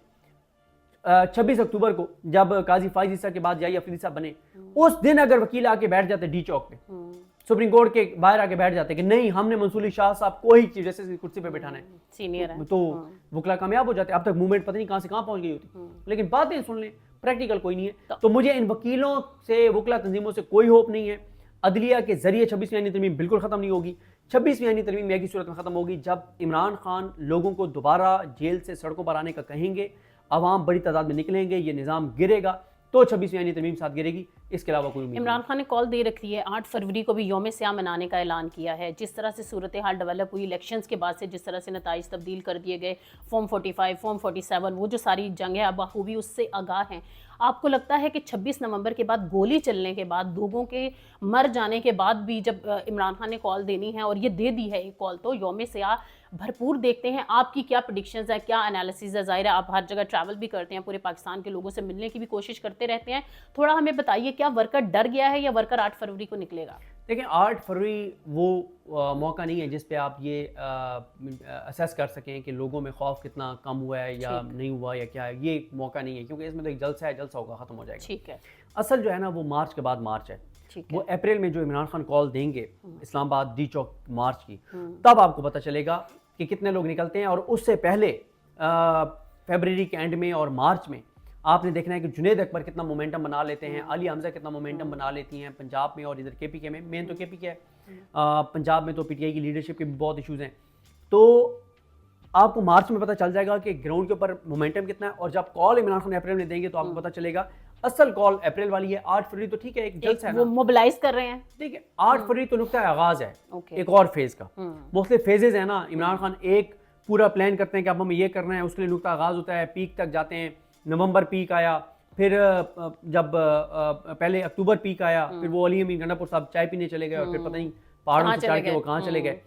26 اکتوبر کو جب قاضی فائز عیسیٰ کے بعد یحییٰ افریدی صاحب بنے, اس دن اگر وکیل آ کے بیٹھ جاتے ڈی چوک پہ, سپریم کورٹ کے باہر آ کے بیٹھ جاتے کہ نہیں ہم نے منصور علی شاہ صاحب کو ہی چیف جسٹس کی کرسی پہ بٹھانا ہے, سینئر ہے, تو وکلا کامیاب ہو جاتے. اب تک موومنٹ پتہ نہیں کہاں سے کہاں پہنچ گئی ہوتی, لیکن باتیں سن لیں, پریکٹیکل کوئی نہیں ہے. تو مجھے ان وکیلوں سے, وکلا تنظیموں سے کوئی ہوپ نہیں ہے. عدلیہ کے ذریعے 26ویں آئینی ترمیم بالکل ختم نہیں ہوگی. 26ویں آئینی ترمیم ایک ہی صورت میں ختم ہوگی جب عمران خان لوگوں کو دوبارہ جیل سے سڑکوں پر آنے کا کہیں گے, عوام بڑی تعداد میں نکلیں گے, یہ نظام گرے گا, تو 26ویں آئینی ترمیم ساتھ گرے گی. اس کے علاوہ کوئی امید نہیں. عمران خان نے کال دے رکھی ہے, 8 فروری کو بھی یوم سیاہ منانے کا اعلان کیا ہے. جس طرح سے صورتحال ڈیولپ ہوئی الیکشنز کے بعد سے, جس طرح سے نتائج تبدیل کر دیے گئے, فارم 45, فارم 47, وہ جو ساری جنگ ہے اب بخوبی اس سے آگاہ ہیں. آپ کو لگتا ہے کہ 26 نومبر کے بعد گولی چلنے کے بعد, لوگوں کے مر جانے کے بعد بھی جب عمران خان نے کال دینی ہے, اور یہ دے دی ہے ایک کال, تو یوم سیاہ بھرپور دیکھتے ہیں؟ آپ کی کیا پریڈکشنز ہے, کیا انالیسز ہے؟ ظاہر ہے آپ ہر جگہ ٹریول بھی کرتے ہیں, پورے پاکستان کے لوگوں سے ملنے کی بھی کوشش کرتے رہتے ہیں, تھوڑا ہمیں بتائیے کیا ورکر ڈر گیا ہے یا ورکر 8 فروری کو نکلے گا؟ دیکھیں 8 فروری وہ موقع نہیں ہے جس پہ آپ یہ اسیس کر سکیں کہ لوگوں میں خوف کتنا کم ہوا ہے یا نہیں ہوا یا کیا ہے. یہ موقع نہیں ہے, کیونکہ اس میں تو ایک جلسہ ہے, جلسہ ہوگا, ختم ہو جائے گا. ٹھیک ہے. اصل جو ہے نا وہ مارچ کے بعد مارچ ہے. وہ اپریل میں جو عمران خان کال دیں گے اسلام آباد ڈی چوک مارچ کی, تب آپ کو پتہ چلے گا کہ کتنے لوگ نکلتے ہیں. اور اس سے پہلے فیبرری کے اینڈ میں اور مارچ میں آپ نے دیکھنا ہے کہ جنید اکبر کتنا مومنٹم بنا لیتے ہیں, علی حمزہ کتنا مومنٹم بنا لیتی ہیں پنجاب میں اور ادھر کے پی کے میں. مین تو کے پی کے ہے, پنجاب میں تو پی ٹی آئی کی لیڈرشپ کے بھی بہت ایشوز ہیں. تو آپ کو مارچ میں پتہ چل جائے گا کہ گراؤنڈ کے اوپر مومنٹم کتنا ہے. اور جب کال عمران خان اپریل میں دیں گے تو آپ کو پتہ چلے گا اصل کال اپریل والی ہے. 8 فروری تو ٹھیک ہے ایک جلسہ ہے, وہ موبلائز کر رہے ہیں, ٹھیک ہے. 8 فروری تو نقطہ آغاز ہے ایک اور فیز کا. مختلف فیزز ہیں نا. عمران خان ایک پورا پلان کرتے ہیں کہ اب ہمیں یہ کرنا ہے, اس کے لیے نقطہ آغاز ہوتا ہے, پیک تک جاتے ہیں. نومبر پیک آیا, پھر جب پہلے اکتوبر پیک آیا, پھر وہ علی امین گنڈا پور صاحب چائے پینے چلے گئے, اور پھر پتہ نہیں پہاڑوں سے چڑھ کے وہ کہاں چلے گئے.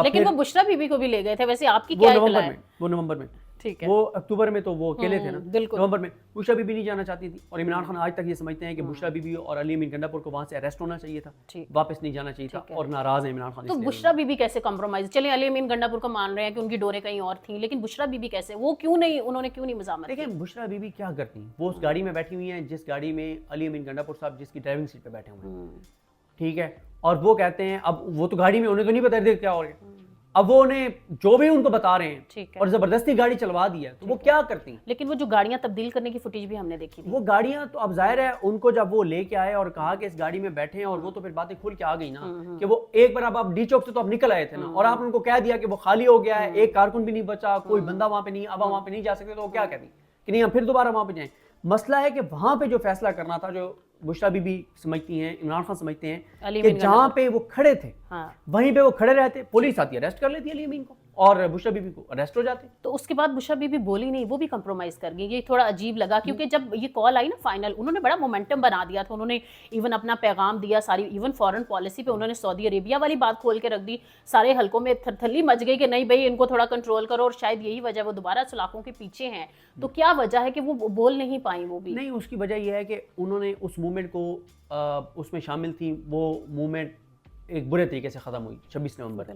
لیکن وہ بشرا بی بی کو بھی لے گئے تھے. ویسے آپ کی کیا اطلاع ہے؟ وہ نومبر میں, ٹھیک ہے, وہ اکتوبر میں تو وہ اکیلے تھے نا, نومبر میں بشرا بی بی نہیں جانا چاہتی تھی. اور عمران خان آج تک یہ سمجھتے ہیں کہ بشرا بی بی اور علی امین گنڈا پور کو وہاں سے اریسٹ ہونا چاہیے تھا, واپس نہیں جانا چاہیے تھا, اور ناراض ہیں عمران خان. تو بشرا بی بی کیسے کمپرومائز؟ چلیں علی امین گنڈا پور کو مان رہے ہیں کہ ان کی ڈوریں کہیں اور تھیں, لیکن بشرا بی بی کیسے, وہ کیوں نہیں, انہوں نے کیوں نہیں مزاحمت کی؟ دیکھیں بشرا بی بی کیا کرتی ہیں, وہ اس گاڑی میں بیٹھی ہوئی ہیں جس گاڑی میں علی امین گنڈا پور صاحب جس کی ڈرائیونگ سیٹ پہ بیٹھے ہوئے ہیں, ٹھیک ہے. اور وہ کہتے ہیں, اب وہ تو گاڑی میں, انہیں تو نہیں بتا کیا ہو رہا ہے, اب وہ انہیں جو بھی ان کو بتا رہے ہیں اور زبردستی گاڑی چلوا دی ہے, تو وہ کیا کرتی ہیں. لیکن وہ جو گاڑیاں تبدیل کرنے کی فوٹیج بھی ہم نے دیکھی تھی, وہ گاڑیاں تو اب ظاہر ہے ان کو جب وہ لے کے آئے اور کہا کہ اس گاڑی میں بیٹھے ہیں, اور وہ تو پھر باتیں کھل کے آ گئی نا کہ وہ ایک بار اب آپ ڈی چوک سے تو اب نکل آئے تھے نا, اور آپ ان کو کہہ دیا کہ وہ خالی ہو گیا ہے, ایک کارکن بھی نہیں بچا, کوئی بندہ وہاں پہ نہیں, اب وہاں پہ نہیں جا سکتے, تو وہ کیا کہتی کہ نہیں ہم پھر دوبارہ وہاں پہ جائیں. مسئلہ ہے کہ وہاں پہ جو فیصلہ کرنا تھا, جو بشرا بی بی سمجھتی ہیں, عمران خان سمجھتے ہیں کہ جہاں پہ وہ کھڑے تھے وہیں پہ وہ کھڑے رہتے, پولیس آتی اریسٹ کر لیتی علی امین کو, اور بشرا بی بی کو اریسٹ ہو جاتے. تو اس کے بعد بشرا بی بی بولی نہیں, وہ بھی کمپرومائز کر گئی. یہ تھوڑا عجیب لگا, کیونکہ جب یہ کال آئی نا فائنل, انہوں نے بڑا مومنٹم بنا دیا تھا, انہوں نے ایون اپنا پیغام دیا, ساری ایون فارن پالیسی پہ انہوں نے سعودی عربیہ والی بات کھول کے رکھ دی. سارے حلقوں میں تھرتھلی مچ گئی کہ نہیں بھائی ان کو تھوڑا کنٹرول کرو, اور شاید یہی وجہ وہ دوبارہ سلاخوں کے پیچھے ہیں. تو کیا وجہ ہے کہ وہ بول نہیں پائیں؟ وہ بھی نہیں, اس کی وجہ یہ ہے کہ انہوں نے اس موومنٹ کو اس میں شامل تھیں, وہ موومنٹ ایک برے طریقے سے ختم ہوئی 26 نومبر.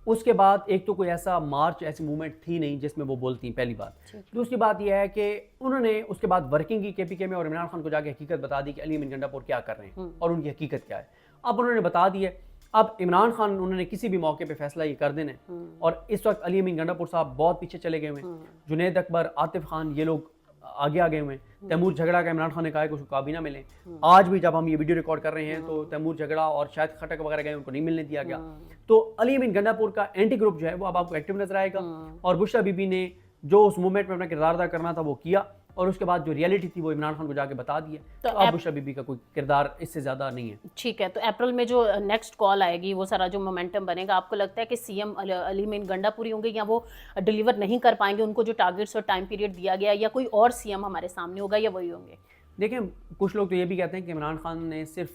اس کے بعد ایک تو کوئی ایسا مارچ, ایسی موومنٹ تھی نہیں جس میں وہ بولتی, پہلی بات. دوسری بات یہ ہے کہ انہوں نے اس کے بعد ورکنگ کی کے پی کے میں, اور عمران خان کو جا کے حقیقت بتا دی کہ علی امین گنڈا پور کیا کر رہے ہیں اور ان کی حقیقت کیا ہے. اب انہوں نے بتا دی ہے. اب عمران خان انہوں نے کسی بھی موقع پہ فیصلہ یہ کر دینا ہے, اور اس وقت علی امین گنڈا پور صاحب بہت پیچھے چلے گئے ہوئے ہیں. جنید اکبر, عاطف خان, یہ لوگ آگے آگے ہوئے ہیں. تیمور جھگڑا کا عمران خان نے کہا ہے کہ اس کو کابینہ ملیں. آج بھی جب ہم یہ ویڈیو ریکارڈ کر رہے ہیں تو تیمور جھگڑا اور شاید خٹک وغیرہ گئے, ان کو نہیں ملنے دیا گیا. تو علی امین گنڈا پور کا اینٹی گروپ جو ہے وہ اب آپ کو ایکٹیو نظر آئے گا, اور بشرا بی بی نے جو اس موومنٹ میں اپنا کردار ادا کرنا تھا وہ کیا, اور اس کے بعد جو ریئلٹی تھی وہ عمران خان کو جا کے بتا دی ہے. تو اب بشرا بی بی کا کوئی کردار اس سے زیادہ نہیں ہے. ٹھیک ہے. تو اپریل میں جو نیکسٹ کال آئے گی, وہ سارا جو مومنٹم بنے گا, آپ کو لگتا ہے کہ سی ایم علی امین گنڈا پوری ہوں گے, یا وہ ڈیلیور نہیں کر پائیں گے ان کو جو ٹارگیٹس اور ٹائم پیریڈ دیا گیا, یا کوئی اور سی ایم ہمارے سامنے ہوگا, یا وہی ہوں گے؟ دیکھیں کچھ لوگ تو یہ بھی کہتے ہیں کہ عمران خان نے صرف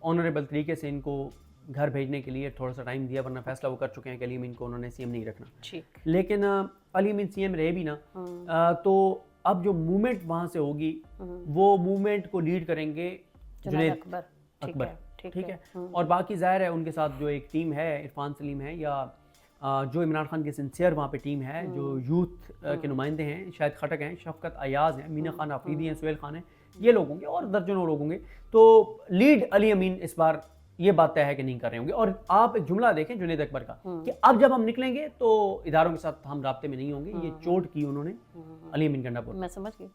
آنریبل طریقے سے ان کو گھر بھیجنے کے لیے تھوڑا سا ٹائم دیا, ورنہ فیصلہ وہ کر چکے ہیں کہ علی امین کو انہوں نے سی ایم نہیں رکھنا. لیکن علی امین سی ایم رہے بھی نا, تو اب جو موومنٹ وہاں سے ہوگی وہ موومنٹ کو لیڈ کریں گے جنید اکبر، اکبر، ٹھیک ہے. اور باقی ظاہر ہے ان کے ساتھ جو ایک ٹیم ہے عرفان سلیم ہے یا جو عمران خان کے سنسیئر وہاں پہ ٹیم ہے جو یوتھ کے نمائندے ہیں، شاہد خٹک ہیں، شفقت ایاز ہیں، مینا خان آفریدی ہیں، سہیل خان ہیں، یہ لوگ ہوں گے اور درجنوں لوگ ہوں گے. تو لیڈ علی امین اس بار یہ بات طے ہے کہ نہیں کر رہے ہوں گے. اور آپ ایک جملہ دیکھیں جنید اکبر کا کہ اب جب ہم نکلیں گے تو اداروں کے ساتھ ہم رابطے میں نہیں ہوں گے. یہ چوٹ کی انہوں نے علی امین گنڈا پور. میں سمجھ گئی.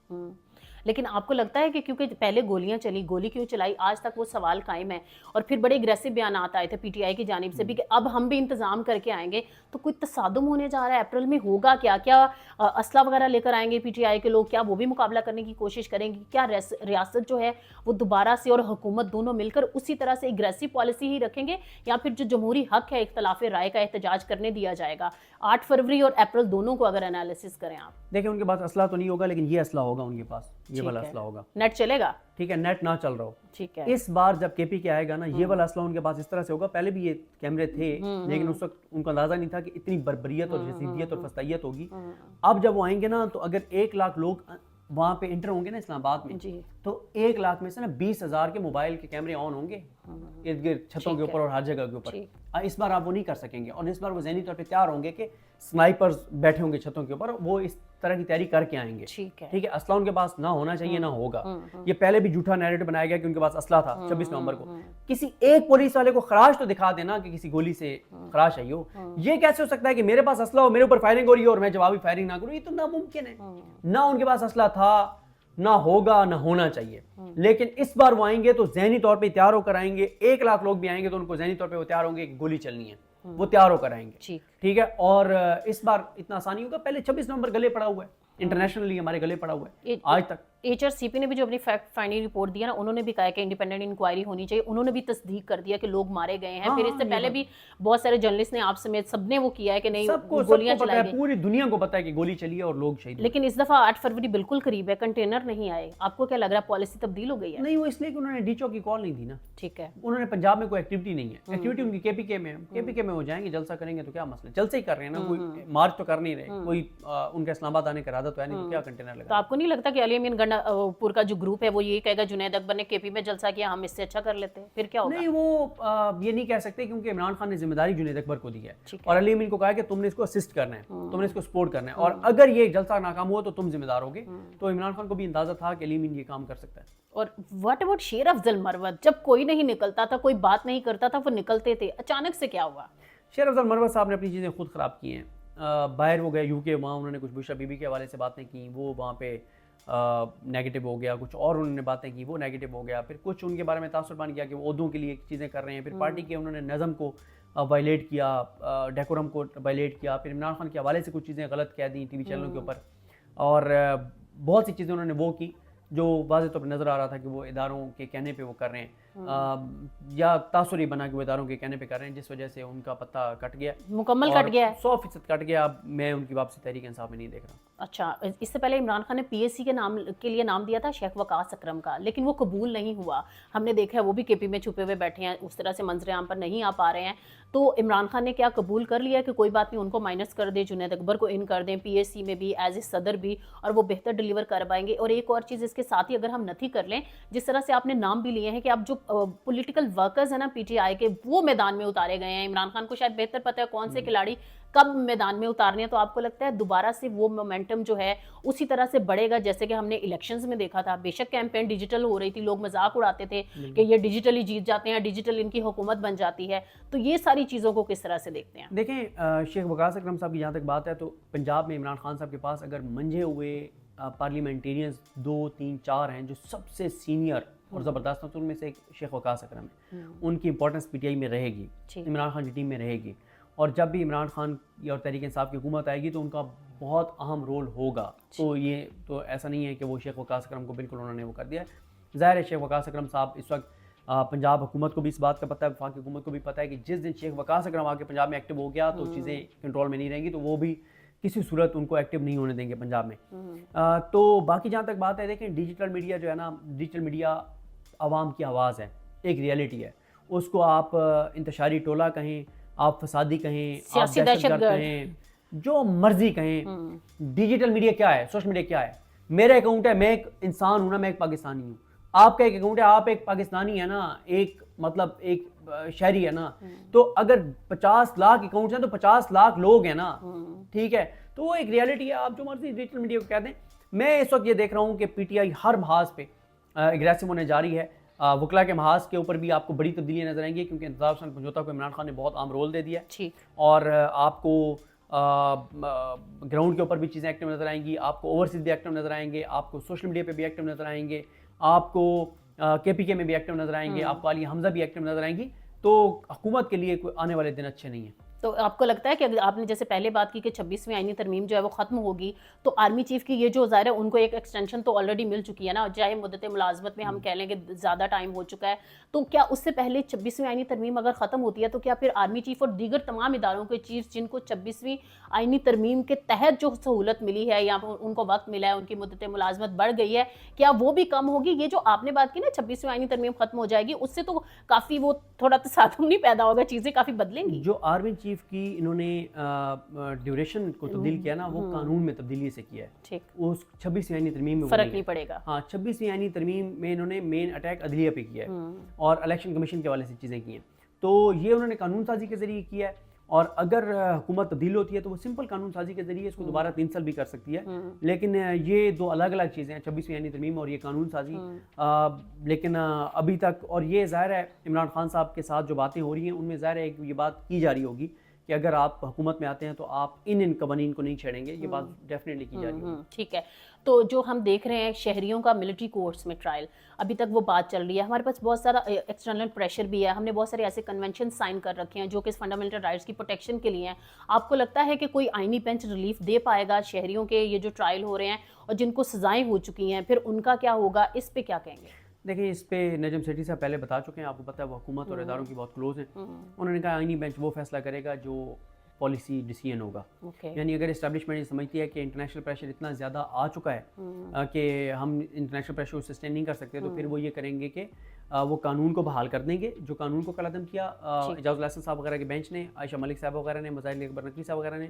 لیکن آپ کو لگتا ہے کہ کیونکہ پہلے گولیاں چلی، گولی کیوں چلائی، آج تک وہ سوال قائم ہے، اور پھر بڑے اگریسو بیانات آئے تھے پی ٹی آئی کی جانب سے بھی کہ اب ہم بھی انتظام کر کے آئیں گے، تو کوئی تصادم ہونے جا رہا ہے اپریل میں؟ ہوگا کیا اسلحہ وغیرہ لے کر آئیں گے پی ٹی آئی کے لوگ؟ کیا وہ بھی مقابلہ کرنے کی کوشش کریں گی؟ کیا ریاست جو ہے وہ دوبارہ سے اور حکومت دونوں مل کر اسی طرح سے اگریسو پالیسی ہی رکھیں گے، یا پھر جو جمہوری حق ہے اختلاف رائے کا احتجاج کرنے دیا جائے گا؟ 8 فروری اور اپریل دونوں کو اگر انالیسس کریں آپ. دیکھیں ان کے پاس اسلحہ تو نہیں ہوگا لیکن یہ اسلحہ ہوگا ان کے پاس، یہ والا اسلحہ ہوگا. نیٹ چلے گا، ٹھیک ہے، نیٹ نہ چل رہا ہو. ٹھیک ہے. اس بار جب کے پی کے آئے گا نا یہ والا اسلحہ ان کے پاس اس طرح سے ہوگا. پہلے بھی یہ کیمرے تھے لیکن اس وقت ان کو اندازہ نہیں تھا کہ اتنی بربریت اور جسیدیت اور فسطائیت ہوگی. اب جب وہ آئیں گے نا تو اگر 1 لاکھ لوگ وہاں پہ انٹر ہوں گے نا اسلام آباد میں، تو 1 لاکھ میں سے نا 20,000 کے موبائل کے کیمرے آن ہوں گے ارد گرد چھتوں کے اوپر اور ہر جگہ کے اوپر. اس بار آپ وہ نہیں کر سکیں گے اور اس بار وہ ذہنی طور پہ تیار ہوں گے کہ سنائپرز بیٹھے ہوں گے چھتوں کے اوپر، وہ اس طرح کی تیاری کر کے آئیں گے. ٹھیک ہے، اسلحہ ان کے پاس نہ ہونا چاہیے نہ ہوگا. یہ پہلے بھی جھوٹا نیریٹو بنایا گیا کہ ان کے پاس اسلحہ تھا. 26 نومبر کو کسی ایک پولیس والے کو خراش تو دکھا دینا کہ کسی گولی سے خراش آئی ہو. یہ کیسے ہو سکتا ہے کہ میرے پاس اسلحہ ہو، میرے اوپر فائرنگ ہو رہی ہے اور میں جوابی فائرنگ نہ کروں؟ یہ تو ناممکن ہے. نہ ان کے پاس اسلحہ تھا، نہ ہوگا، نہ ہونا چاہیے. لیکن اس بار وہ آئیں گے تو ذہنی طور پہ تیار ہو کر آئیں گے. 1 لاکھ لوگ بھی آئیں گے تو ان کو ذہنی طور پہ وہ تیار ہوں گے کہ گولی چلنی ہے، وہ تیار ہو کر آئیں گے. ٹھیک ہے. اور اس بار اتنا آسانی ہوگا. پہلے 26 نومبر گلے پڑا ہوا ہے، انٹرنیشنلی ہمارے گلے پڑا ہوا ہے آج تک. ایچ آر سی پی نے بھی جو اپنی فیکٹ فائنڈنگ رپورٹ دیا نا، انہوں نے بھی کہا کہ انڈیپینڈنٹ انکوائری ہونی چاہیے. انہوں نے بھی تصدیق کر دیا کہ لوگ مارے گئے ہیں. پھر اس سے پہلے بھی بہت سارے جرنلسٹ نے آپ سمیت سب نے وہ کیا ہے کہ نہیں گولیاں چلائی گئی. پوری دنیا کو پتا ہے کہ گولی چلی ہے اور لوگ شہید. لیکن اس دفعہ 8 فروری بالکل قریب ہے، کنٹینر نہیں آئے. آپ کو کیا لگ رہا ہے پالیسی تبدیل ہو گئی ہے؟ نہیں، وہ اس لیے کہ انہوں نے ڈی چو کی کال نہیں دی نا. ٹھیک ہے. انہوں نے پنجاب میں کوئی ایکٹیویٹی نہیں ہے. ایکٹیویٹی ان کی کے پی کے میں، کے پی کے میں وہ جائیں گے جلسہ کریں گے تو کیا مسئلہ؟ جلسے ہی کر رہے ہیں نا، کوئی مارچ تو کر نہیں رہے. کوئی ان کا اسلام آباد آنے کا ارادہ تو ہے نہیں، تو کیا کنٹینر لگا؟ تو آپ کو نہیں لگتا کہ علی امین گنڈا پور کا جو گروپ ہے وہ یہ کہے گا جنید اکبر نے کے پی میں جلسہ کیا، ہم اس سے اچھا کر لیتے ہیں؟ پھر کیا ہوگا؟ نہیں، وہ یہ نہیں کہہ سکتے کیونکہ عمران خان نے ذمہ داری جنید اکبر کو دی ہے اور علی امین کو کہا کہ تم نے اس کو اسسٹ کرنا ہے، تم نے اس کو سپورٹ کرنا ہے، اور اگر یہ جلسہ ناکام ہوا تو تم ذمہ دار ہوگے. تو عمران خان کو بھی اندازہ تھا کہ علی امین یہ کام کر سکتا ہے. اور واٹ اباؤٹ شیر افضل مروت؟ جب کوئی نہیں نکلتا تھا، کوئی بات نہیں کرتا تھا، وہ نکلتے تھے، اچانک سے کیا ہوا؟ شیر افضل مروت صاحب نے اپنی چیزیں خود خراب کی ہیں. باہر وہ گئے UK، وہاں انہوں نے کچھ بشرا بی بی کے حوالے سے باتیں کی، وہ وہاں پہ نیگیٹو ہو گیا. کچھ اور انہوں نے باتیں کی، وہ نیگیٹو ہو گیا. پھر کچھ ان کے بارے میں تاثر بن گیا کہ وہ عہدوں کے لیے چیزیں کر رہے ہیں. پھر پارٹی کے انہوں نے نظم کو وائلیٹ کیا، ڈیکورم کو وائلیٹ کیا. پھر عمران خان کے حوالے سے کچھ چیزیں غلط کہہ دیں ٹی وی چینلوں کے اوپر، اور بہت سی چیزیں انہوں نے وہ کی جو واضح طور پہ نظر آ رہا تھا کہ وہ اداروں کے کہنے پہ وہ کر رہے ہیں، یا تاثر ہی بنا کہ وہ اداروں کے کہنے پہ کر رہے ہیں، جس وجہ سے ان کا پتہ کٹ گیا، مکمل کٹ گیا ہے، 100% کٹ گیا. اب میں ان کی واپسی تحریک انصاف میں نہیں دیکھ رہا. اچھا، اس سے پہلے عمران خان نے پی ایس سی کے لیے نام دیا تھا شیخ وقاص اکرم کا، لیکن وہ قبول نہیں ہوا. ہم نے دیکھا ہے وہ بھی کے پی میں چھپے ہوئے بیٹھے ہیں، اس طرح سے منظر عام پر نہیں آ پا رہے ہیں. تو عمران خان نے کیا قبول کر لیا کہ کوئی بات نہیں، ان کو مائنس کر دیں، جنید اکبر کو ان کر دیں پی ایس سی میں بھی ایز اے صدر بھی، اور وہ بہتر ڈیلیور کر پائیں گے؟ اور ایک اور چیز اس کے ساتھ ہی اگر ہم نتھی کر لیں، جس طرح سے آپ نے نام بھی لیے ہیں کہ اب جو پولیٹیکل ورکرز ہیں نا پی ٹی آئی کے، وہ میدان میں اتارے گئے ہیں. عمران خان کو شاید بہتر پتہ ہے کون سے کھلاڑی کب میدان میں اتارنے ہیں. تو آپ کو لگتا ہے دوبارہ سے وہ مومنٹم جو ہے اسی طرح سے بڑھے گا جیسے کہ ہم نے الیکشنز میں دیکھا تھا؟ بے شک کیمپین ڈیجیٹل ہو رہی تھی، لوگ مذاق اڑاتے تھے کہ یہ ڈیجیٹلی جیت جاتے ہیں، ڈیجیٹل ان کی حکومت بن جاتی ہے. تو یہ ساری چیزوں کو کس طرح سے دیکھتے ہیں؟ دیکھیں، شیخ وقاص اکرم صاحب کی جہاں تک بات ہے تو پنجاب میں عمران خان صاحب کے پاس اگر منجھے ہوئے پارلیمنٹیرینز 2 3 4 ہیں جو سب سے سینئر اور زبردست ہیں، تو ان میں سے ایک شیخ وقاص اکرم ہے. ان کی امپورٹنس پی ٹی آئی میں رہے گی، عمران خان کی ٹیم میں رہے گی. اور جب بھی عمران خان اور تحریک انصاف کی حکومت آئے گی تو ان کا بہت اہم رول ہوگا. تو یہ تو ایسا نہیں ہے کہ وہ شیخ وقاص اکرم کو بالکل انہوں نے وہ کر دیا ہے. ظاہر ہے شیخ وقاص اکرم صاحب اس وقت پنجاب حکومت کو بھی اس بات کا پتہ ہے، وفاقی حکومت کو بھی پتہ ہے کہ جس دن شیخ وقاص اکرم آ کے پنجاب میں ایکٹیو ہو گیا تو چیزیں کنٹرول میں نہیں رہیں گی، تو وہ بھی کسی صورت ان کو ایکٹیو نہیں ہونے دیں گے پنجاب میں. تو باقی جہاں تک بات ہے، دیکھیں ڈیجیٹل میڈیا جو ہے نا، ڈیجیٹل میڈیا عوام کی آواز ہے، ایک ریئلٹی ہے. اس کو آپ انتشاری ٹولہ کہیں، آپ فسادی کہیں، آپ دہشت گرد کہیں، جو مرضی کہیں. ڈیجیٹل میڈیا کیا ہے؟ سوشل میڈیا کیا ہے؟ میرا اکاؤنٹ ہے، میں ایک انسان ہوں نا، میں ایک پاکستانی ہوں. آپ کا ایک اکاؤنٹ ہے, آپ ایک پاکستانی ہے نا, ایک مطلب ایک شہری ہے نا, تو اگر 50 لاکھ اکاؤنٹس ہیں تو 50 لاکھ لوگ ہیں نا, ٹھیک ہے, تو وہ ایک ریالٹی ہے. آپ جو مرضی ڈیجیٹل میڈیا کو کہہ دیں. میں اس وقت یہ دیکھ رہا ہوں کہ پی ٹی آئی ہر محاذ پہ اگریسو ہونے جا رہی ہے. وکلا کے محاذ کے اوپر بھی آپ کو بڑی تبدیلیاں نظر آئیں گی, کیونکہ انتظار حسین سمجھوتا کو عمران خان نے بہت اہم رول دے دیا ہے, اور آپ کو گراؤنڈ کے اوپر بھی چیزیں ایکٹیو نظر آئیں گی, آپ کو اوورسیز بھی ایکٹیو نظر آئیں گے, آپ کو سوشل میڈیا پہ بھی ایکٹیو نظر آئیں گے, آپ کو کے پی کے میں بھی ایکٹیو نظر آئیں گے, آپ کو علی حمزہ بھی ایکٹیو نظر آئیں گی. تو حکومت کے لیے کوئی آنے والے دن اچھے نہیں ہیں. تو آپ کو لگتا ہے کہ اگر آپ نے جیسے پہلے بات کی کہ 26ویں آئینی ترمیم جو ہے وہ ختم ہوگی, تو آرمی چیف کی یہ جو ظاہر ہے ان کو ایک ایکسٹینشن تو آلریڈی مل چکی ہے نا, چاہے مدت ملازمت میں ہم کہہ لیں کہ زیادہ ٹائم ہو چکا ہے, تو کیا اس سے پہلے 26ویں آئینی ترمیم اگر ختم ہوتی ہے تو کیا پھر آرمی چیف اور دیگر تمام اداروں کے چیف جن کو 26ویں آئینی ترمیم کے تحت جو سہولت ملی ہے یا ان کو وقت ملا ہے, ان کی مدت ملازمت بڑھ گئی ہے, کیا وہ بھی کم ہوگی؟ یہ جو آپ نے بات کی نا 26ویں آئینی ترمیم ختم ہو جائے گی, اس سے تو کافی وہ تھوڑا تصادم نہیں پیدا ہوگا, چیزیں کافی بدلیں گی. جو آرمی چیف کی انہوں نے ڈیوریشن کو تبدیل کیا نا, وہ قانون میں تبدیلی سے کیا ہے, اس 26ویں آئینی ترمیم میں فرق نہیں پڑے گا. ہاں, 26ویں آئینی ترمیم میں انہوں نے مین اٹیک عدلیہ پہ کیا ہے اور الیکشن کمیشن کے حوالے سے چیزیں کی ہیں, تو یہ انہوں نے قانون سازی کے ذریعے کیا ہے. اور اگر حکومت تبدیل ہوتی ہے تو وہ سمپل قانون سازی کے ذریعے اس کو دوبارہ 3 سال بھی کر سکتی ہے, لیکن یہ دو الگ الگ چیزیں ہیں, 26ویں آئینی ترمیم اور یہ قانون سازی. لیکن ابھی تک, اور یہ ظاہر ہے عمران خان صاحب کے ساتھ جو باتیں ہو رہی ہیں ان میں ظاہر ہے یہ بات کی جا رہی ہوگی کہ اگر آپ حکومت میں آتے ہیں تو آپ ان قوانین کو نہیں چھیڑیں گے, یہ بات ڈیفینیٹلی کی جا رہی ہوگی. ٹھیک ہے. تو جو ہم دیکھ رہے ہیں شہریوں کا ملٹری کورٹس میں ٹرائل, ابھی تک وہ بات چل رہی ہے. ہمارے پاس بہت سارا ایکسٹرنل پریشر بھی ہے, ہم نے بہت سارے ایسے کنونشن سائن کر رکھے ہیں جو کہ فنڈامنٹل رائٹس کی پروٹیکشن کے لیے ہیں. آپ کو لگتا ہے کہ کوئی آئینی بینچ ریلیف دے پائے گا شہریوں کے یہ جو ٹرائل ہو رہے ہیں اور جن کو سزائیں ہو چکی ہیں, پھر ان کا کیا ہوگا, اس پہ کیا کہیں گے؟ دیکھیں, اس پہ نجم سیٹھی صاحب پہلے بتا چکے ہیں, آپ کو پتہ ہے وہ حکومت اور اداروں کی بہت کلوز ہیں. انہوں نے کہا آئینی بینچ وہ فیصلہ کرے گا جو پالیسی ڈیسیژن ہوگا. یعنی اگر اسٹیبلشمنٹ یہ سمجھتی ہے کہ انٹرنیشنل پریشر اتنا زیادہ آ چکا ہے کہ ہم انٹرنیشنل پریشر کو سسٹین نہیں کر سکتے, تو پھر وہ یہ کریں گے کہ وہ قانون کو بحال کر دیں گے, جو قانون کو کل عدم کیا اعجاز الحسن صاحب وغیرہ کے بینچ نے, عائشہ ملک صاحب وغیرہ نے, مظاہر اکبر نقوی صاحب وغیرہ نے,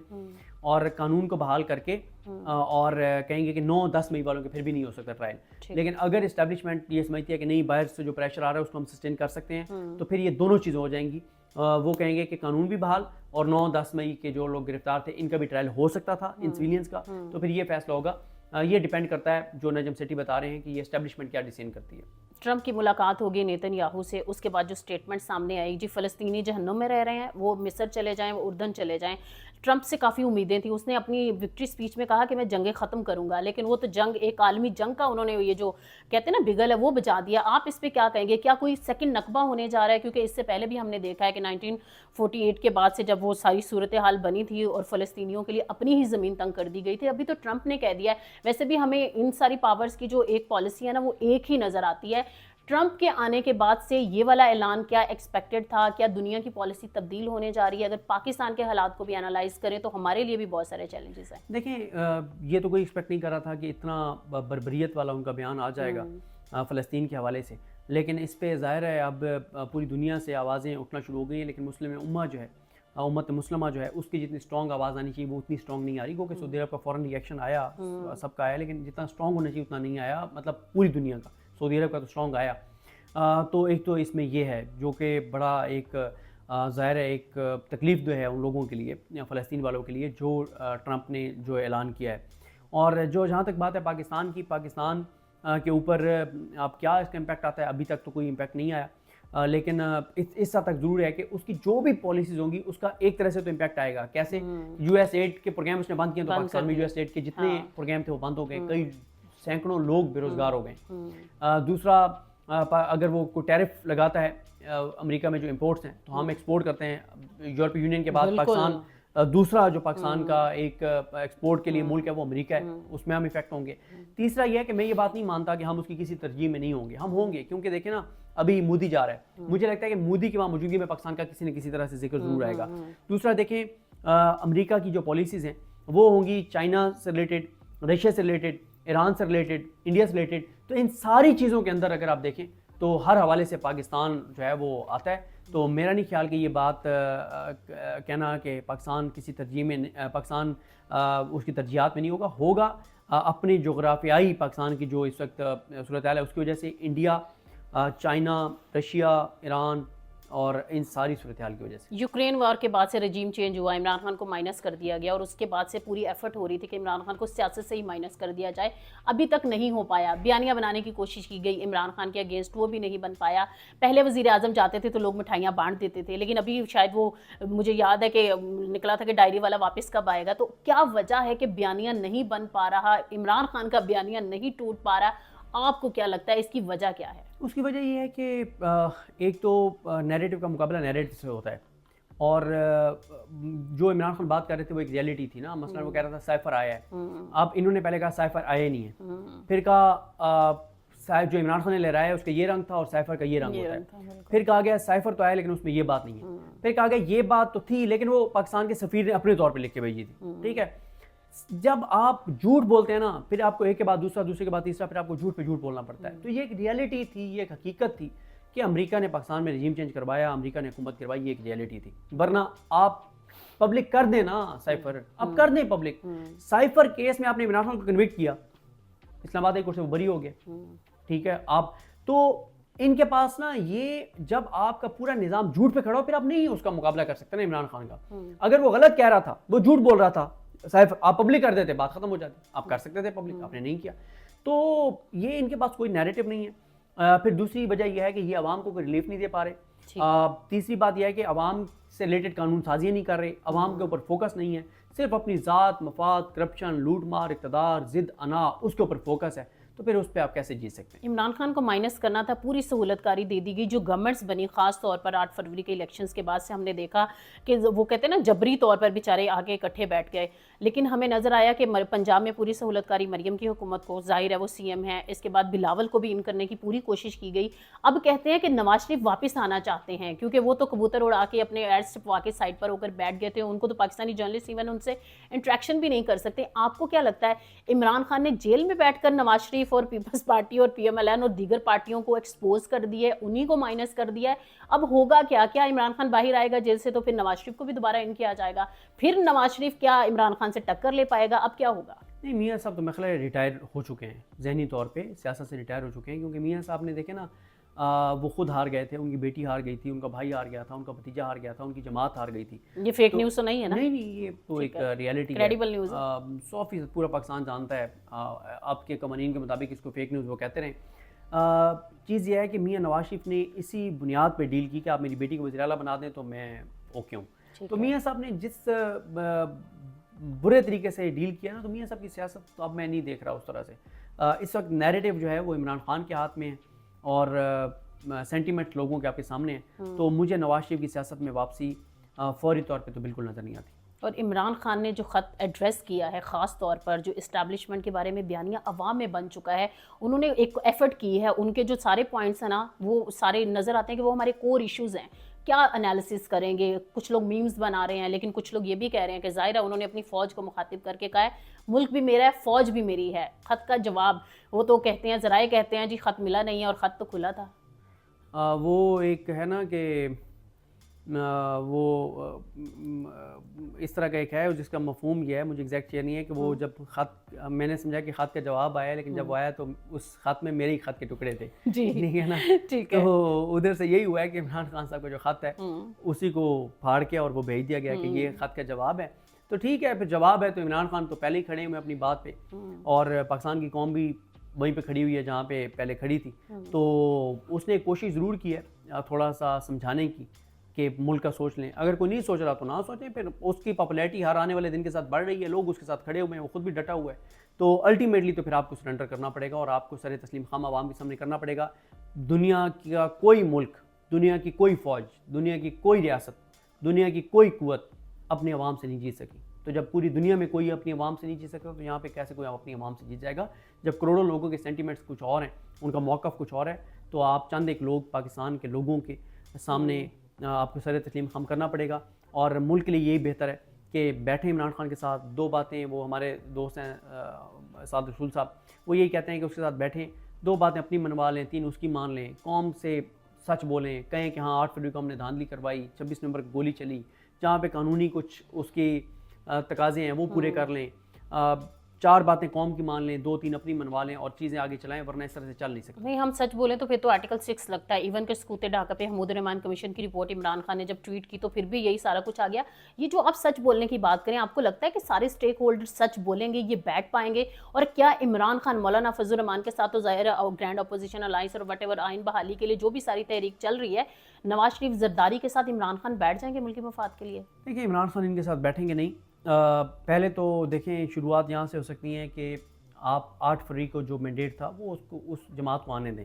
اور قانون کو بحال کر کے اور کہیں گے کہ 9-10 مئی والوں کے پھر بھی نہیں ہو سکتا ٹرائل. لیکن اگر اسٹیبلشمنٹ یہ سمجھتی ہے کہ نہیں, باہر سے جو پریشر آ رہا ہے اس کو ہم سسٹین کر سکتے ہیں, تو پھر یہ دونوں چیزیں ہو جائیں گی. وہ کہیں گے کہ قانون بھی بحال, اور 9-10 مئی کے جو لوگ گرفتار تھے ان کا بھی ٹرائل ہو سکتا تھا, ان سویلینس کا. تو پھر یہ فیصلہ ہوگا. یہ ڈیپینڈ کرتا ہے, جو نجم سیٹھی بتا رہے ہیں کہ یہ اسٹیبلشمنٹ کیا ڈیسیژن کرتی ہے. ٹرمپ کی ملاقات ہوگی نیتن یاہو سے, اس کے بعد جو سٹیٹمنٹ سامنے آئی, جی فلسطینی جہنم میں رہ رہے ہیں, وہ مصر چلے جائیں, وہ اردن چلے جائیں. ٹرمپ سے کافی امیدیں تھیں, اس نے اپنی وکٹری سپیچ میں کہا کہ میں جنگیں ختم کروں گا, لیکن وہ تو جنگ, ایک عالمی جنگ کا انہوں نے یہ جو کہتے ہیں نا بگل ہے وہ بجا دیا. آپ اس پہ کیا کہیں گے, کیا کوئی سیکنڈ نکبہ ہونے جا رہا ہے؟ کیونکہ اس سے پہلے بھی ہم نے دیکھا ہے کہ 1948 کے بعد سے جب وہ ساری صورتحال بنی تھی اور فلسطینیوں کے لیے اپنی ہی زمین تنگ کر دی گئی تھی, ابھی تو ٹرمپ نے کہہ دیا ہے. ویسے بھی ہمیں ان ساری پاورز کی جو ایک پالیسی ہے نا وہ ایک ہی نظر آتی ہے. ٹرمپ کے آنے کے بعد سے یہ والا اعلان کیا ایکسپیکٹڈ تھا؟ کیا دنیا کی پالیسی تبدیل ہونے جا رہی ہے؟ اگر پاکستان کے حالات کو بھی انالائز کریں تو ہمارے لیے بھی بہت سارے چیلنجز ہیں. دیکھیں, یہ تو کوئی ایکسپیکٹ نہیں کر رہا تھا کہ اتنا بربریت والا ان کا بیان آ جائے گا فلسطین کے حوالے سے, لیکن اس پہ ظاہر ہے اب پوری دنیا سے آوازیں اٹھنا شروع ہو گئی ہیں. لیکن مسلم امہ جو ہے, امت مسلمہ جو ہے, اس کی جتنی اسٹرانگ آواز آنی چاہیے وہ اتنی اسٹرانگ نہیں آ رہی, کیونکہ سعودی عرب کا فوراً ریئیکشن آیا, سب کا آیا, لیکن جتنا اسٹرانگ ہونا چاہیے اتنا نہیں آیا, مطلب پوری دنیا کا. سعودی عرب کا تو اسٹرانگ آیا. تو ایک تو اس میں یہ ہے جو کہ بڑا ایک ظاہر ہے ایک تکلیف جو ہے ان لوگوں کے لیے, فلسطین والوں کے لیے, جو ٹرمپ نے جو اعلان کیا ہے. اور جو جہاں تک بات ہے پاکستان کی, پاکستان کے اوپر اب کیا اس کا امپیکٹ آتا ہے, ابھی تک تو کوئی امپیکٹ نہیں آیا, لیکن اس حد تک ضرور ہے کہ اس کی جو بھی پالیسیز ہوں گی اس کا ایک طرح سے تو امپیکٹ آئے گا. کیسے؟ یو ایس ایڈ کے پروگرام اس نے بند کیے, تو پاکستان میں یو ایس ایڈ کے جتنے پروگرام تھے وہ بند ہو گئے, کئی سینکڑوں لوگ بے روزگار ہو گئے. دوسرا, اگر وہ کوئی ٹیرف لگاتا ہے امریکہ میں جو امپورٹس ہیں, تو ہم ایکسپورٹ کرتے ہیں یورپی یونین کے بعد. پاکستان دوسرا جو پاکستان کا ایک ایکسپورٹ کے لیے ملک ہے وہ امریکہ ہے, اس میں ہم افیکٹ ہوں گے. تیسرا یہ ہے کہ میں یہ بات نہیں مانتا کہ ہم اس کی کسی ترجیح میں نہیں ہوں گے, ہم ہوں گے, کیونکہ دیکھیں نا ابھی مودی جا رہا ہے, مجھے لگتا ہے کہ مودی کی وہاں موجودگی میں پاکستان کا کسی نہ کسی طرح سے ذکر ضرور آئے گا. دوسرا دیکھیں, امریکہ کی جو پالیسیز ہیں وہ ہوں گی چائنا سے ریلیٹڈ, رشیا سے ریلیٹڈ, ایران سے ریلیٹڈ, انڈیا سے ریلیٹڈ. تو ان ساری چیزوں کے اندر اگر آپ دیکھیں تو ہر حوالے سے پاکستان جو ہے وہ آتا ہے. تو میرا نہیں خیال کہ یہ بات کہنا کہ پاکستان کسی ترجیح میں, پاکستان اس کی ترجیحات میں نہیں ہوگا. اپنی جغرافیائی پاکستان کی جو اس وقت صورتحال ہے اس کی وجہ سے انڈیا، چائنا، رشیا، ایران اور ان ساری صورتحال کی وجہ سے. یوکرین وار کے بعد سے رجیم چینج ہوا، عمران خان کو مائنس کر دیا گیا اور اس کے بعد سے پوری ایفرٹ ہو رہی تھی کہ عمران خان کو سیاست سے ہی مائنس کر دیا جائے، ابھی تک نہیں ہو پایا. بیانیہ بنانے کی کوشش کی گئی عمران خان کے اگینسٹ، وہ بھی نہیں بن پایا. پہلے وزیر اعظم جاتے تھے تو لوگ مٹھائیاں بانٹ دیتے تھے، لیکن ابھی شاید وہ مجھے یاد ہے کہ نکلا تھا کہ ڈائری والا واپس کب آئے گا. تو کیا وجہ ہے کہ بیانیہ نہیں بن پا رہا، عمران خان کا بیانیہ نہیں ٹوٹ پا رہا؟ آپ کو کیا لگتا ہے اس کی وجہ کیا ہے؟ اس کی وجہ یہ ہے کہ ایک تو نیریٹو کا مقابلہ نیریٹو سے ہوتا ہے، اور جو عمران خان بات کر رہے تھے وہ ایک ریئلٹی تھی نا. مثلا وہ کہہ رہا تھا سائفر آیا ہے، اب انہوں نے پہلے کہا سائفر آیا نہیں ہے، پھر کہا جو عمران خان نے لہرایا ہے اس کا یہ رنگ تھا اور سائفر کا یہ رنگ ہوتا ہے. پھر کہا گیا سائفر تو آیا لیکن اس میں یہ بات نہیں ہے. پھر کہا گیا یہ بات تو تھی لیکن وہ پاکستان کے سفیر نے اپنے طور پہ لکھ کے بھیجی تھی. ٹھیک ہے، جب آپ جھوٹ بولتے ہیں نا پھر آپ کو ایک کے بعد دوسرا، دوسرے کے بعد تیسرا، پھر آپ کو جھوٹ پہ جھوٹ بولنا پڑتا ہے. تو یہ ایک ریئلٹی تھی، یہ ایک حقیقت تھی کہ امریکہ نے پاکستان میں رجیم چینج کروایا، امریکہ نے حکومت کروائی، یہ ایک ریئلٹی تھی. ورنہ آپ پبلک کر دیں نا سائفر، اب کر دیں پبلک. سائفر کیس میں آپ نے عمران خان کو کنوکٹ کیا، اسلام آباد کورٹ سے وہ بری ہو گیا. ٹھیک ہے، آپ تو ان کے پاس نا یہ جب آپ کا پورا نظام جھوٹ پہ کھڑا ہو پھر آپ نہیں اس کا مقابلہ کر سکتے نا عمران خان کا. اگر وہ غلط کہہ رہا تھا، وہ جھوٹ بول رہا تھا، سائفر آپ پبلک کر دیتے، بات ختم ہو جاتی. آپ کر سکتے تھے پبلک، آپ نے نہیں کیا. تو یہ ان کے پاس کوئی نیریٹو نہیں ہے. پھر دوسری وجہ یہ ہے کہ یہ عوام کو کوئی ریلیف نہیں دے پا رہے. تیسری بات یہ ہے کہ عوام سے ریلیٹڈ قانون سازیاں نہیں کر رہے، عوام کے اوپر فوکس نہیں ہے، صرف اپنی ذات، مفاد، کرپشن، لوٹ مار، اقتدار، ضد، انا، اس کے اوپر فوکس ہے. تو پھر اس پہ آپ کیسے جیت سکتے ہیں؟ عمران خان کو مائنس کرنا تھا، پوری سہولت کاری دے دی گئی جو گورنمنٹس بنی، خاص طور پر 8 فروری کے الیکشنز کے بعد سے ہم نے دیکھا کہ وہ کہتے ہیں نا جبری طور پر بیچارے آگے اکٹھے بیٹھ گئے. لیکن ہمیں نظر آیا کہ پنجاب میں پوری سہولت کاری مریم کی حکومت کو، ظاہر ہے وہ سی ایم ہے، اس کے بعد بلاول کو بھی ان کرنے کی پوری کوشش کی گئی. اب کہتے ہیں کہ نواز شریف واپس آنا چاہتے ہیں کیونکہ وہ تو کبوتر اڑا کے اپنے ایڈس چھپوا کے سائڈ پر ہو کر بیٹھ گئے تھے، ان کو تو پاکستانی جرنلسٹ ایون ان سے انٹریکشن بھی نہیں کر سکتے. آپ کو کیا لگتا ہے عمران خان نے جیل میں بیٹھ کر نواز شریف اور پیپلز پارٹی اور پی ایم ایل این اور دیگر پارٹیوں کو ایکسپوز کر دیا ہے، انہی کو مائنس کر دیا ہے؟ اب ہوگا کیا؟ کیا عمران خان باہر آئے گا جیل سے تو پھر نواز شریف کو بھی دوبارہ ان کیا جائے گا؟ پھر نواز شریف کیا عمران خان سے ٹکر لے پائے گا؟ اب کیا ہوگا؟ نہیں، میاں صاحب تو میرے خیال ہے ریٹائر ہو چکے ہیں، ذہنی طور پہ سیاست سے ریٹائر ہو چکے ہیں. کیونکہ میاں صاحب نے دیکھے نا وہ خود ہار گئے تھے، ان کی بیٹی ہار گئی تھی، ان کا بھائی ہار گیا تھا، ان کا بھتیجا ہار گیا تھا، ان کی جماعت ہار گئی تھی. یہ فیک نیوز تو نہیں ہے نا؟ نہیں، یہ تو ایک ریئلٹی ہے، کریڈیبل نیوز ہے. 100% پورا پاکستان جانتا ہے. آپ کے قوانین کے مطابق اس کو فیک نیوز وہ کہتے رہیں. چیز یہ ہے کہ میاں نواز شریف نے اسی بنیاد پہ ڈیل کی کہ آپ میری بیٹی کو وزیر اعلیٰ بنا دیں تو میں اوکے ہوں. تو میاں صاحب نے جس برے طریقے سے ڈیل کیا نا، تو میاں صاحب کی سیاست تو اب میں نہیں دیکھ رہا اس طرح سے. اس وقت نیریٹو جو ہے وہ عمران خان کے ہاتھ میں ہے اور سینٹیمنٹ لوگوں کے آپ کے سامنے ہیں. تو مجھے نواز شریف کی سیاست میں واپسی فوری طور پہ تو بالکل نظر نہیں آتی. اور عمران خان نے جو خط ایڈریس کیا ہے، خاص طور پر جو اسٹیبلشمنٹ کے بارے میں بیانیہ عوام میں بن چکا ہے، انہوں نے ایک ایفرٹ کی ہے، ان کے جو سارے پوائنٹس ہیں نا وہ سارے نظر آتے ہیں کہ وہ ہمارے کور ایشوز ہیں. کیا انالیسس کریں گے؟ کچھ لوگ میمز بنا رہے ہیں لیکن کچھ لوگ یہ بھی کہہ رہے ہیں کہ ظاہر ہے انہوں نے اپنی فوج کو مخاطب کر کے کہا ہے ملک بھی میرا ہے، فوج بھی میری ہے. خط کا جواب وہ تو کہتے ہیں، ذرائع کہتے ہیں جی خط ملا نہیں ہے اور خط تو کھلا تھا. وہ ایک ہے نا کہ وہ اس طرح کا ایک ہے جس کا مفہوم یہ ہے، مجھے ایگزیکٹ یہ نہیں ہے کہ وہ جب خط میں نے سمجھا کہ خط کا جواب آیا، لیکن جب وہ آیا تو اس خط میں میرے ہی خط کے ٹکڑے تھے. جی ٹھیک ہے نا. ٹھیک ہے. تو ادھر سے یہی ہوا ہے کہ عمران خان صاحب کا جو خط ہے اسی کو پھاڑ کے اور وہ بھیج دیا گیا کہ یہ خط کا جواب ہے. تو ٹھیک ہے، پھر جواب ہے تو عمران خان تو پہلے ہی کھڑے ہوئے اپنی بات پہ، اور پاکستان کی قوم بھی وہیں پہ کھڑی ہوئی ہے جہاں پہ پہلے کھڑی تھی. تو اس نے کوشش ضرور کی ہے تھوڑا سا سمجھانے کی کہ ملک کا سوچ لیں. اگر کوئی نہیں سوچ رہا تو نہ سوچیں. پھر اس کی پاپولیرٹی ہر آنے والے دن کے ساتھ بڑھ رہی ہے، لوگ اس کے ساتھ کھڑے ہوئے ہیں، وہ خود بھی ڈٹا ہوا ہے. تو الٹیمیٹلی تو پھر آپ کو سرنڈر کرنا پڑے گا اور آپ کو سر تسلیم خام عوام کے سامنے کرنا پڑے گا. دنیا کا کوئی ملک، دنیا کی کوئی فوج، دنیا کی کوئی ریاست، دنیا کی کوئی قوت اپنے عوام سے نہیں جیت سکی. تو جب پوری دنیا میں کوئی اپنی عوام سے نہیں جیت سکتا تو یہاں پہ کیسے کوئی اپنی عوام سے جیت جائے گا؟ جب کروڑوں لوگوں کے سینٹیمنٹس کچھ اور ہیں، ان کا موقف کچھ اور ہے، تو آپ چند ایک لوگ پاکستان کے لوگوں کے سامنے آپ کو سر تسلیم خم کرنا پڑے گا. اور ملک کے لیے یہی بہتر ہے کہ بیٹھیں عمران خان کے ساتھ. 2 باتیں، وہ ہمارے دوست ہیں سعد رسول صاحب، وہ یہی کہتے ہیں کہ اس کے ساتھ بیٹھیں، 2 باتیں اپنی منوا لیں، 3 اس کی مان لیں، قوم سے سچ بولیں، کہیں کہ ہاں 8 فروری کو ہم نے دھاندلی کروائی، 26 نومبر کو گولی چلی، جہاں پہ قانونی کچھ اس کی تقاضے ہیں وہ پورے کر لیں. 4 باتیں قوم کی مان لیں, 2-3 اپنی منوا لیں اور چیزیں آگے چلائیں, ورنہ اس طرح سے چل نہیں سکتی. نہیں, ہم سچ بولیں تو پھر تو آرٹیکل 6 لگتا ہے. ایون کہ سکوتے ڈھاکہ پہ حمود الرحمان کمیشن کی رپورٹ عمران خان نے جب ٹویٹ کی تو پھر بھی یہی سارا کچھ آ گیا. یہ جو آپ سچ بولنے کی بات کریں, آپ کو لگتا ہے کہ سارے اسٹیک ہولڈر سچ بولیں گے, یہ بیٹھ پائیں گے؟ اور کیا عمران خان مولانا فضل الرحمان کے ساتھ تو ظاہر گرینڈ اپوزیشن الائنس اور وٹ ایور آئین بحالی کے لیے جو بھی ساری تحریک چل رہی ہے, نواز شریف زرداری کے ساتھ عمران خان بیٹھ جائیں گے ملکی مفاد کے لیے؟ دیکھیں, عمران خان ان کے ساتھ بیٹھیں گے نہیں. پہلے تو دیکھیں شروعات یہاں سے ہو سکتی ہیں کہ آپ 8 فروری کو جو مینڈیٹ تھا وہ اس جماعت کو آنے دیں,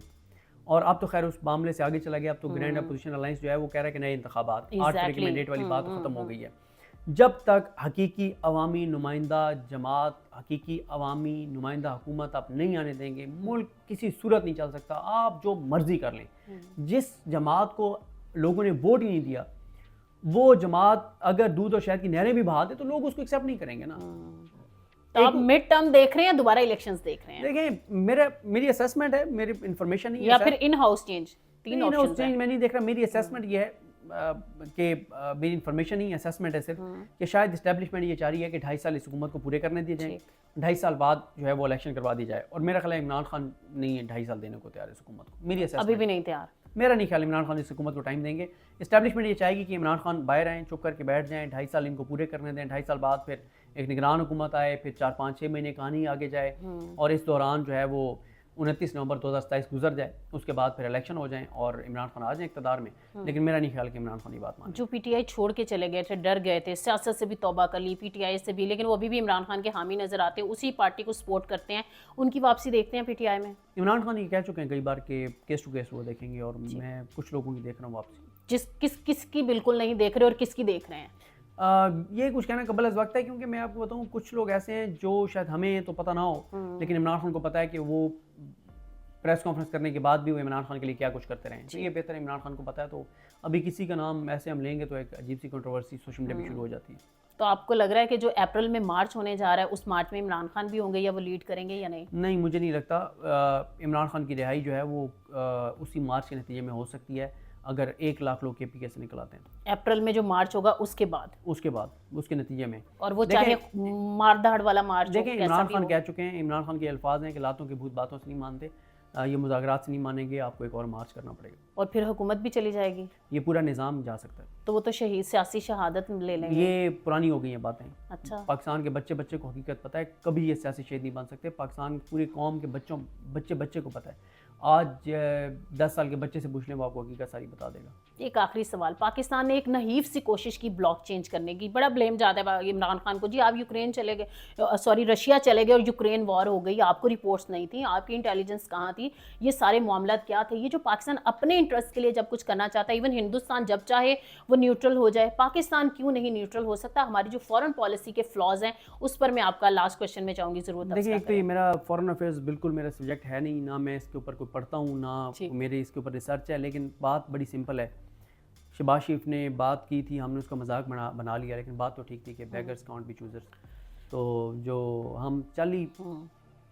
اور اب تو خیر اس معاملے سے آگے چلا گیا. اب تو گرینڈ اپوزیشن الائنس جو ہے وہ کہہ رہا ہے کہ نئے انتخابات, 8 فروری کے مینڈیٹ والی بات ختم ہو گئی ہے. جب تک حقیقی عوامی نمائندہ جماعت, حقیقی عوامی نمائندہ حکومت آپ نہیں آنے دیں گے, ملک کسی صورت نہیں چل سکتا. آپ جو مرضی کر لیں, جس جماعت کو لوگوں نے ووٹ ہی نہیں دیا وہ جماعت اگر دودھ اور شہد کی نہریں بھی بہا دے تو لوگ اس کو ایکسیپٹ نہیں کریں گے نا. تو آپ مڈ ٹرم دیکھ رہے ہیں, دوبارہ الیکشنز دیکھ رہے ہیں؟ دیکھیں, میری اسیسمنٹ ہے, میری انفارمیشن نہیں ہے, یا پھر in house change, 3 in house options change میں نہیں دیکھ رہا. میری اسیسمنٹ یہ ہے کہ میری انفارمیشن نہیں, اسیسمنٹ ہے صرف, کہ شاید اسٹیبلشمنٹ یہ چاہ رہی ہے کہ 2.5 سال اس حکومت کو پورے کرنے دیے جائیں, 2.5 سال بعد جو ہے وہ الیکشن کروا دی جائے. اور میرا خیال ہے عمران خان نہیں ہے 2.5 سال دینے کو تیار اس حکومت کو. میری اسیسمنٹ ابھی بھی نہیں تیار. میرا نہیں خیال عمران خان اس حکومت کو ٹائم دیں گے. اسٹیبلشمنٹ یہ چاہے گی کہ عمران خان باہر آئیں, چپ کر کے بیٹھ جائیں, 2.5 سال ان کو پورے کرنے دیں, 2.5 سال بعد پھر ایک نگران حکومت آئے, پھر 4-5-6 مہینے کہانی آگے جائے, اور اس دوران جو ہے وہ 29 نومبر 2027 گزر جائے, اس کے بعد پھر الیکشن ہو جائیں اور عمران خان آ جائیں اقتدار میں. لیکن میرا نہیں خیال کہ عمران خان یہ بات مانے. جو پی ٹی آئی چھوڑ کے چلے گئے تھے, ڈر گئے تھے, سیاست سے بھی توبہ کر لی, پی ٹی آئی سے بھی, لیکن وہ ابھی بھی عمران خان کے حامی نظر آتے ہیں, اسی پارٹی کو سپورٹ کرتے ہیں, ان کی واپسی دیکھتے ہیں پی ٹی آئی میں؟ عمران خان یہ کہہ چکے ہیں کئی بار کہ کیس ٹو کیس وہ دیکھیں گے, اور میں کچھ لوگوں کی دیکھ رہا ہوں واپسی. کس کی بالکل نہیں دیکھ رہے اور کس کی دیکھ رہے ہیں؟ یہ کچھ کہنا قبل از وقت ہے, کیونکہ میں آپ کو بتاؤں کچھ لوگ ایسے ہیں جو شاید ہمیں تو پتہ نہ ہو, لیکن عمران خان کو پتہ ہے کہ وہ پریس کانفرنس کرنے کے بعد بھی وہ عمران خان کے لیے کیا کچھ کرتے رہیں. یہ بہتر ہے, عمران خان کو پتہ ہے. تو ابھی کسی کا نام ایسے ہم لیں گے تو ایک عجیب سی کنٹروورسی سوشل میڈیا پہ شروع ہو جاتی ہے. تو آپ کو لگ رہا ہے کہ جو اپریل میں مارچ ہونے جا رہا ہے اس مارچ میں عمران خان بھی ہوں گے یا وہ لیڈ کریں گے یا نہیں؟ نہیں, مجھے نہیں لگتا. عمران خان کی رہائی جو ہے وہ اسی مارچ کے نتیجے میں ہو سکتی ہے اگر 1 لاکھ لوگ کے پی کے سے نکل آتے ہیں. اپریل میں جو مارچ ہوگا اس کے بعد اس کے نتیجے میں, اور وہ چاہے مار دھاڑ والا مارچ. دیکھیں عمران خان کہہ چکے ہیں, عمران خان کے الفاظ ہیں کہ لاتوں کے بھوت باتوں سے نہیں مانتے, یہ مذاکرات سے نہیں مانیں گے, آپ کو ایک اور مارچ کرنا پڑے گا. اور پھر حکومت بھی چلی جائے گی, یہ پورا نظام جا سکتا ہے. تو وہ تو سیاسی شہادت لے لیں گے. یہ پرانی ہو گئی ہیں باتیں. اچھا, پاکستان کے بچے کو حقیقت پتہ ہے, کبھی یہ سیاسی شہید نہیں بن سکتے. پاکستان پوری قوم کے بچے کو پتہ ہے. آج 10 سال کے بچے سے پوچھ لیں وہ آپ کو حقیقت ساری بتا دے گا. ایک آخری سوال, پاکستان نے ایک نحیف سی کوشش کی بلاک چینج کرنے کی, بڑا بلیم جاتا ہے عمران خان کو, جی آپ یوکرین چلے گئے, رشیا چلے گئے اور یوکرین وار ہو گئی, آپ کو رپورٹس نہیں تھیں, آپ کی انٹیلیجنس کہاں تھی, یہ سارے معاملات کیا تھے؟ یہ جو پاکستان اپنے انٹرسٹ کے لیے جب کچھ کرنا چاہتا ہے, ایون ہندوستان جب چاہے وہ نیوٹرل ہو جائے, پاکستان کیوں نہیں نیوٹرل ہو سکتا؟ ہماری جو فورن پالیسی کے فلاز ہیں اس پر میں آپ کا لاسٹ کویشچن میں چاہوں گی ضرور. دیکھیں, ایک تو یہ میرا فورن افیئرز بالکل میرا سبجیکٹ ہے نہیں, نہ میں اس کے اوپر کوئی پڑھتا ہوں, نہ میرے اس کے اوپر ریسرچ ہے, لیکن بات بڑی سمپل ہے. شہباز شریف نے بات کی تھی, ہم نے اس کا مذاق بنا لیا, لیکن بات تو ٹھیک تھی کہ بیگرز کانٹ بی چوزرز. تو جو ہم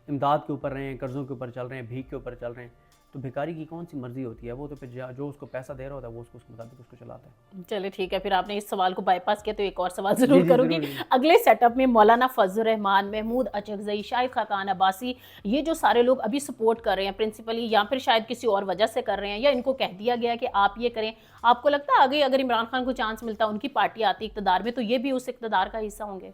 امداد کے اوپر رہے ہیں, قرضوں کے اوپر چل رہے ہیں, بھیک کے اوپر چل رہے ہیں, تو بھیکاری کی کون سی مرضی ہوتی ہے؟ وہ تو پھر جو اس کو پیسہ دے رہا ہوتا ہے وہ اس کو اس مطابق اس کو چلاتا ہے. چلے ٹھیک ہے, پھر آپ نے اس سوال کو بائی پاس کیا تو ایک اور سوال ضرور کروں گی. اگلے سیٹ اپ میں مولانا فضل الرحمان, محمود اچکزئی, شاہد خاقان عباسی, یہ جو سارے لوگ ابھی سپورٹ کر رہے ہیں پرنسپلی, یا پھر شاید کسی اور وجہ سے کر رہے ہیں, یا ان کو کہہ دیا گیا کہ آپ یہ کریں, آپ کو لگتا ہے آگے اگر عمران خان کو چانس ملتا, ان کی پارٹی آتی اقتدار میں, تو یہ بھی اس اقتدار کا حصہ ہوں گے؟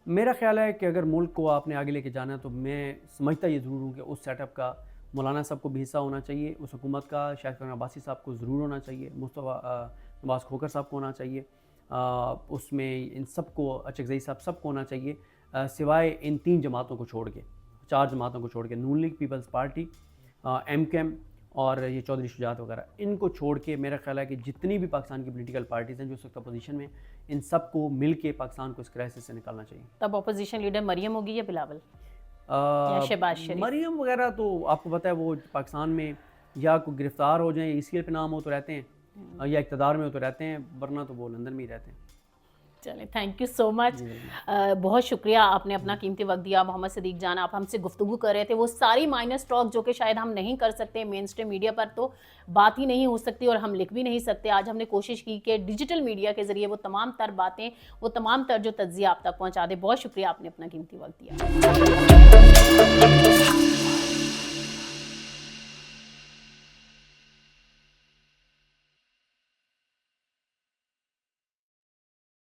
میرا خیال ہے کہ اگر ملک کو آپ نے آگے لے کے جانا ہے تو میں سمجھتا یہ ضرور ہوں کہ اس سیٹ اپ کا مولانا صاحب کو بھی حصہ ہونا چاہیے, اس حکومت کا شاہد خاقان عباسی صاحب کو ضرور ہونا چاہیے, مصطفیٰ نواز کھوکر صاحب کو ہونا چاہیے, اس میں ان سب کو, اچکزئی صاحب سب کو ہونا چاہیے, سوائے ان 3 جماعتوں کو چھوڑ کے, 4 جماعتوں کو چھوڑ کے, نون لیگ, پیپلز پارٹی, ایم کے ایم اور یہ چودھری شجاعت وغیرہ, ان کو چھوڑ کے میرا خیال ہے کہ جتنی بھی پاکستان کی پولیٹیکل پارٹیز ہیں جو اس وقت اپوزیشن میں, ان سب کو مل کے پاکستان کو اس کرائسس سے نکالنا چاہیے. تب اپوزیشن لیڈر مریم ہوگی یا بلاول یا شہباز شریف؟ مریم وغیرہ تو آپ کو پتہ ہے وہ پاکستان میں یا کوئی گرفتار ہو جائیں, ای سی ایل پہ نام ہو تو رہتے ہیں, یا اقتدار میں ہو تو رہتے ہیں, ورنہ تو وہ لندن میں ہی رہتے ہیں. چلیں تھینک یو سو مچ. بہت شکریہ آپ نے اپنا قیمتی وقت دیا. محمد صدیق جان آپ ہم سے گفتگو کر رہے تھے وہ ساری مائنس ٹاک جو کہ شاید ہم نہیں کر سکتے مین اسٹریم میڈیا پر, تو بات ہی نہیں ہو سکتی اور ہم لکھ بھی نہیں سکتے. آج ہم نے کوشش کی کہ ڈیجیٹل میڈیا کے ذریعے وہ تمام تر باتیں, وہ تمام تر جو تجزیہ آپ تک پہنچا دے. بہت شکریہ آپ نے اپنا قیمتی وقت دیا.